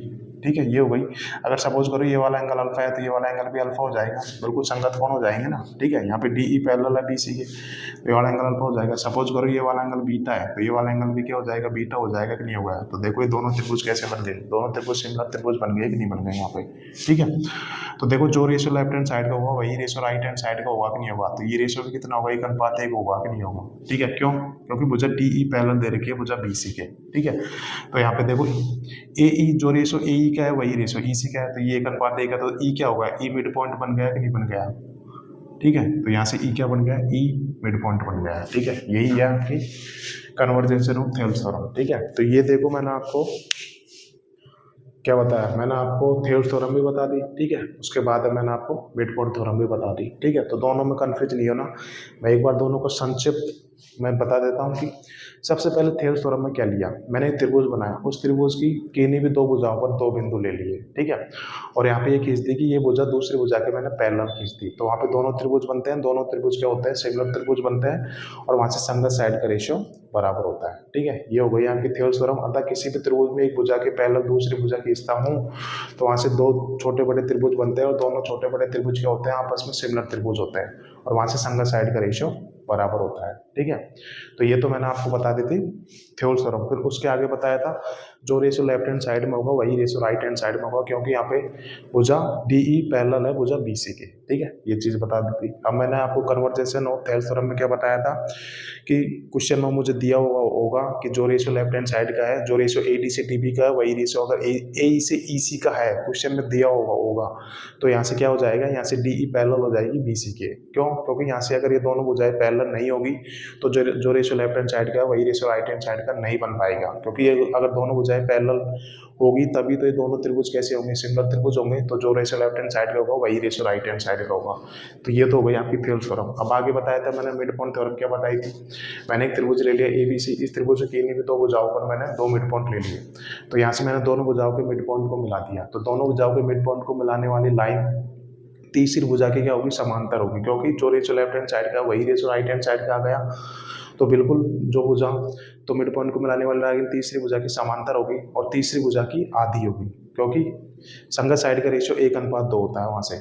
ठीक है, ये हो गई। अगर सपोज करो ये वाला एंगल अल्फा है तो ये वाला एंगल भी अल्फा हो जाएगा, बिल्कुल संगत कोण हो जाएंगे ना, ठीक है। यहाँ पे डी ई पैरेलल है बी सी के, तो ये वाला एंगल अल्फा हो जाएगा। सपोज करो ये वाला एंगल बीटा है तो ये वाला एंगल भी क्या हो जाएगा, बीटा हो जाएगा कि नहीं होगा। तो देखो ये दोनों त्रिभुज कैसे बन गए, दोनों त्रिभुज सिमिलर त्रिभुज बन गए कि नहीं बन गए यहाँ पे, ठीक है। तो देखो जो रेशियो लेफ्ट हैंड साइड का होगा वही रेशियो राइट हैंड साइड का होगा कि नहीं होगा। तो ये रेशियो भी कितना होगा, 1:1 होगा कि नहीं होगा, ठीक है। क्यों, क्योंकि भुजा डी ई पैरेलल दे रखी है भुजा बी सी के, ठीक है। तो यहाँ पे देखो ए ई जो रेशियो ए ई का है वही रेशियो ई सी का है, तो ये 1:1 का, तो ई क्या होगा, ई मिड पॉइंट बन गया कि नहीं बन गया, ठीक है। तो यहाँ से ई क्या बन गया, ई मिड पॉइंट बन गया है, ठीक है। यही है आपकी कन्वर्जेंस ऑफ थेल्स थ्योरम, ठीक है। तो ये देखो मैंने आपको क्या बताया, मैंने आपको थेल्स थ्योरम भी बता दी, ठीक है। उसके बाद मैंने आपको मिड पॉइंट थ्योरम भी बता दी, ठीक है। तो दोनों में कंफ्यूज नहीं होना, मैं एक बार दोनों को संक्षिप्त मैं बता देता हूँ कि सबसे पहले थेल्स थ्योरम में क्या लिया, मैंने एक त्रिभुज बनाया, उस त्रिभुज की किन्हीं भी दो भुजाओं पर दो बिंदु ले लिए, ठीक है। और यहाँ पे ये खींच दी कि ये भुजा दूसरी भुजा के मैंने पैरेलल खींच दी, तो वहाँ पे दोनों त्रिभुज बनते हैं, दोनों त्रिभुज क्या होते हैं, सिमिलर त्रिभुज बनते हैं, और वहाँ से संगत साइड का रेशियो बराबर होता है, ठीक है। ये हो गई आपकी थेल्स थ्योरम। अर्थात किसी भी त्रिभुज में एक भुजा के पैरेलल दूसरी भुजा खींचता हूँ तो वहाँ से दो छोटे बड़े त्रिभुज बनते हैं, और दोनों छोटे बड़े त्रिभुज क्या होते हैं, आपस में सिमिलर त्रिभुज होते हैं, और वहाँ से संगत साइड का रेशियो बराबर होता है, ठीक है। तो ये तो मैंने आपको बता दी थी थेल्स थ्योरम। फिर उसके आगे बताया था जो रेशियो लेफ्ट हैंड साइड में होगा वही रेशियो राइट हैंड साइड में होगा, क्योंकि यहाँ पे भुजा डी ई पैरेलल है भुजा बी सी के, ठीक है। ये चीज़ बता दी थी। अब मैंने आपको कन्वर्जेंस ऑफ थेल्स थ्योरम में क्या बताया था कि क्वेश्चन में मुझे दिया होगा कि जो रेशियो लेफ्ट हैंड साइड का है, जो रेशियो ए डी से डी बी का है वही रेशियो अगर ए ई से ई सी का है, क्वेश्चन में दिया होगा तो यहाँ से क्या हो जाएगा, यहाँ से डी ई पैरेलल हो जाएगी बी सी के। क्यों, क्योंकि यहाँ से अगर ये दोनों भुजाएं पैरेलल नहीं होगी तो जो रेशियो लेफ्ट हैंड साइड का है वही रेशियो राइट हैंड साइड का नहीं बन पाएगा, क्योंकि ये अगर दोनों भुजाएं पैरेलल होगी तभी तो ये दोनों त्रिभुज कैसे होंगे, सिमिलर त्रिभुज होंगे। तो जो रेशियो लेफ्ट हैंड साइड का होगा वही रेशियो राइट हैंड साइड का होगा। तो ये तो हो गई आपकी थेल्स थ्योरम। अब आगे बताया था मैंने मिड पॉइंट थ्योरम क्या बताई थी, मैंने एक त्रिभुज ले लिया ए बी सी, इस त्रिभुज के किन्हीं भी दो भुजाओं पर मैंने दो मिड पॉइंट ले लिए, तो यहाँ से मैंने दोनों भुजाओं के मिड पॉइंट को मिला दिया। तो दोनों भुजाओं के मिड पॉइंट को मिलाने वाली लाइन तीसरी भुजा की क्या होगी, समांतर होगी, क्योंकि जो रेशियो लेफ्ट हैंड साइड का वही रेशियो राइट हैंड साइड का आ गया। तो बिल्कुल जो भुजा तो मिड पॉइंट को मिलाने वाली लाइन तीसरी भुजा की समांतर होगी और तीसरी भुजा की आधी होगी, क्योंकि संगत साइड का रेशियो 1:2 होता है वहाँ से।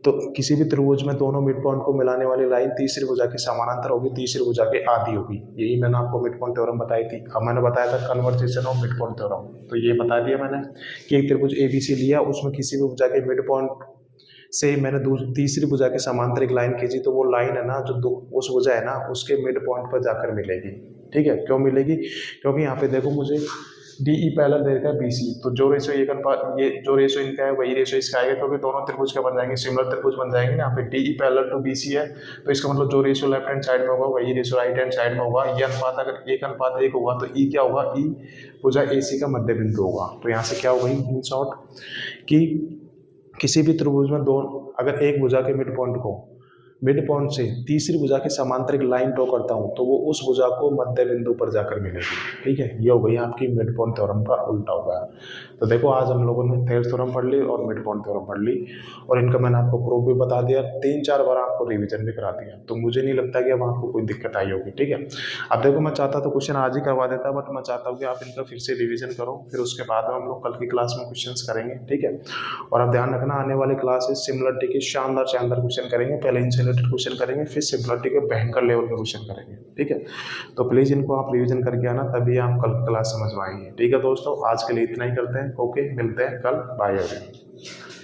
तो किसी भी त्रिभुज में दोनों मिड पॉइंट को मिलाने वाली लाइन तीसरी भुजा की समानांतर होगी, तीसरी भुजा की आधी होगी। यही मैंने आपको मिड पॉइंट थ्योरम बताई थी। अब मैंने बताया था convergence of mid point theorem, तो ये बता दिया मैंने कि एक त्रिभुज ए बी सी लिया, उसमें किसी भी भुजा के मिड पॉइंट से मैंने तीसरी भुजा के समांतर एक लाइन खींची, तो वो लाइन है ना जो उस भुजा है ना उसके मिड पॉइंट पर जाकर मिलेगी, ठीक है। क्यों मिलेगी, क्योंकि यहाँ पे देखो मुझे डी ई पैरेलल दे रखा है बी सी, तो जो रेशियो ये जो रेशियो इनका है वही रेशियो इसका आएगा, क्योंकि दोनों त्रिभुज क्या बन जाएंगे, सिमिलर त्रिभुज बन जाएंगे ना। यहाँ पे D E parallel to B C है, तो इसका मतलब जो रेशियो लेफ्ट हैंड साइड में होगा वही रेशियो राइट हैंड साइड में होगा। ये अनुपात अगर 1:1 होगा तो ई क्या होगा, ई भुजा ए सी का मध्य बिंदु होगा। तो यहाँ से क्या होगा इन शॉर्ट कि किसी भी त्रिभुज में दो अगर एक भुजा के मिड पॉइंट से तीसरी भुजा के समांतर एक लाइन ड्रॉ करता हूं तो वो उस भुजा को मध्य बिंदु पर जाकर मिलेगी, ठीक है। ये हो गई आपकी मिड पॉइंट थ्योरम का उल्टा हो गया। तो देखो आज हम लोगों ने थेल्स थ्योरम पढ़ ली और मिड पॉइंट थ्योरम पढ़ ली, और इनका मैंने आपको प्रूफ भी बता दिया, 3-4 बार आपको रिविजन भी करा दिया। तो मुझे नहीं लगता कि अब आपको कोई दिक्कत आई होगी, ठीक है। अब देखो मैं चाहता तो क्वेश्चन आज ही करवा देता, बट मैं चाहता हूँ कि आप इनका फिर से रिविजन करो, फिर उसके बाद हम लोग कल की क्लास में क्वेश्चन करेंगे, ठीक है। और अब ध्यान रखना आने वाली क्लासेस सिमिलरिटी के शानदार क्वेश्चन करेंगे, पहले इनसे रिलेटेड क्वेश्चन करेंगे, फिर सिमिलरिटी के भयंकर लेवल के क्वेश्चन करेंगे, ठीक है। तो प्लीज़ इनको आप रिवीजन करके आना, तभी आप कल क्लास समझ पाएंगे, ठीक है दोस्तों। आज के लिए इतना ही करते हैं, ओके, मिलते हैं कल, बाय एवरीवन।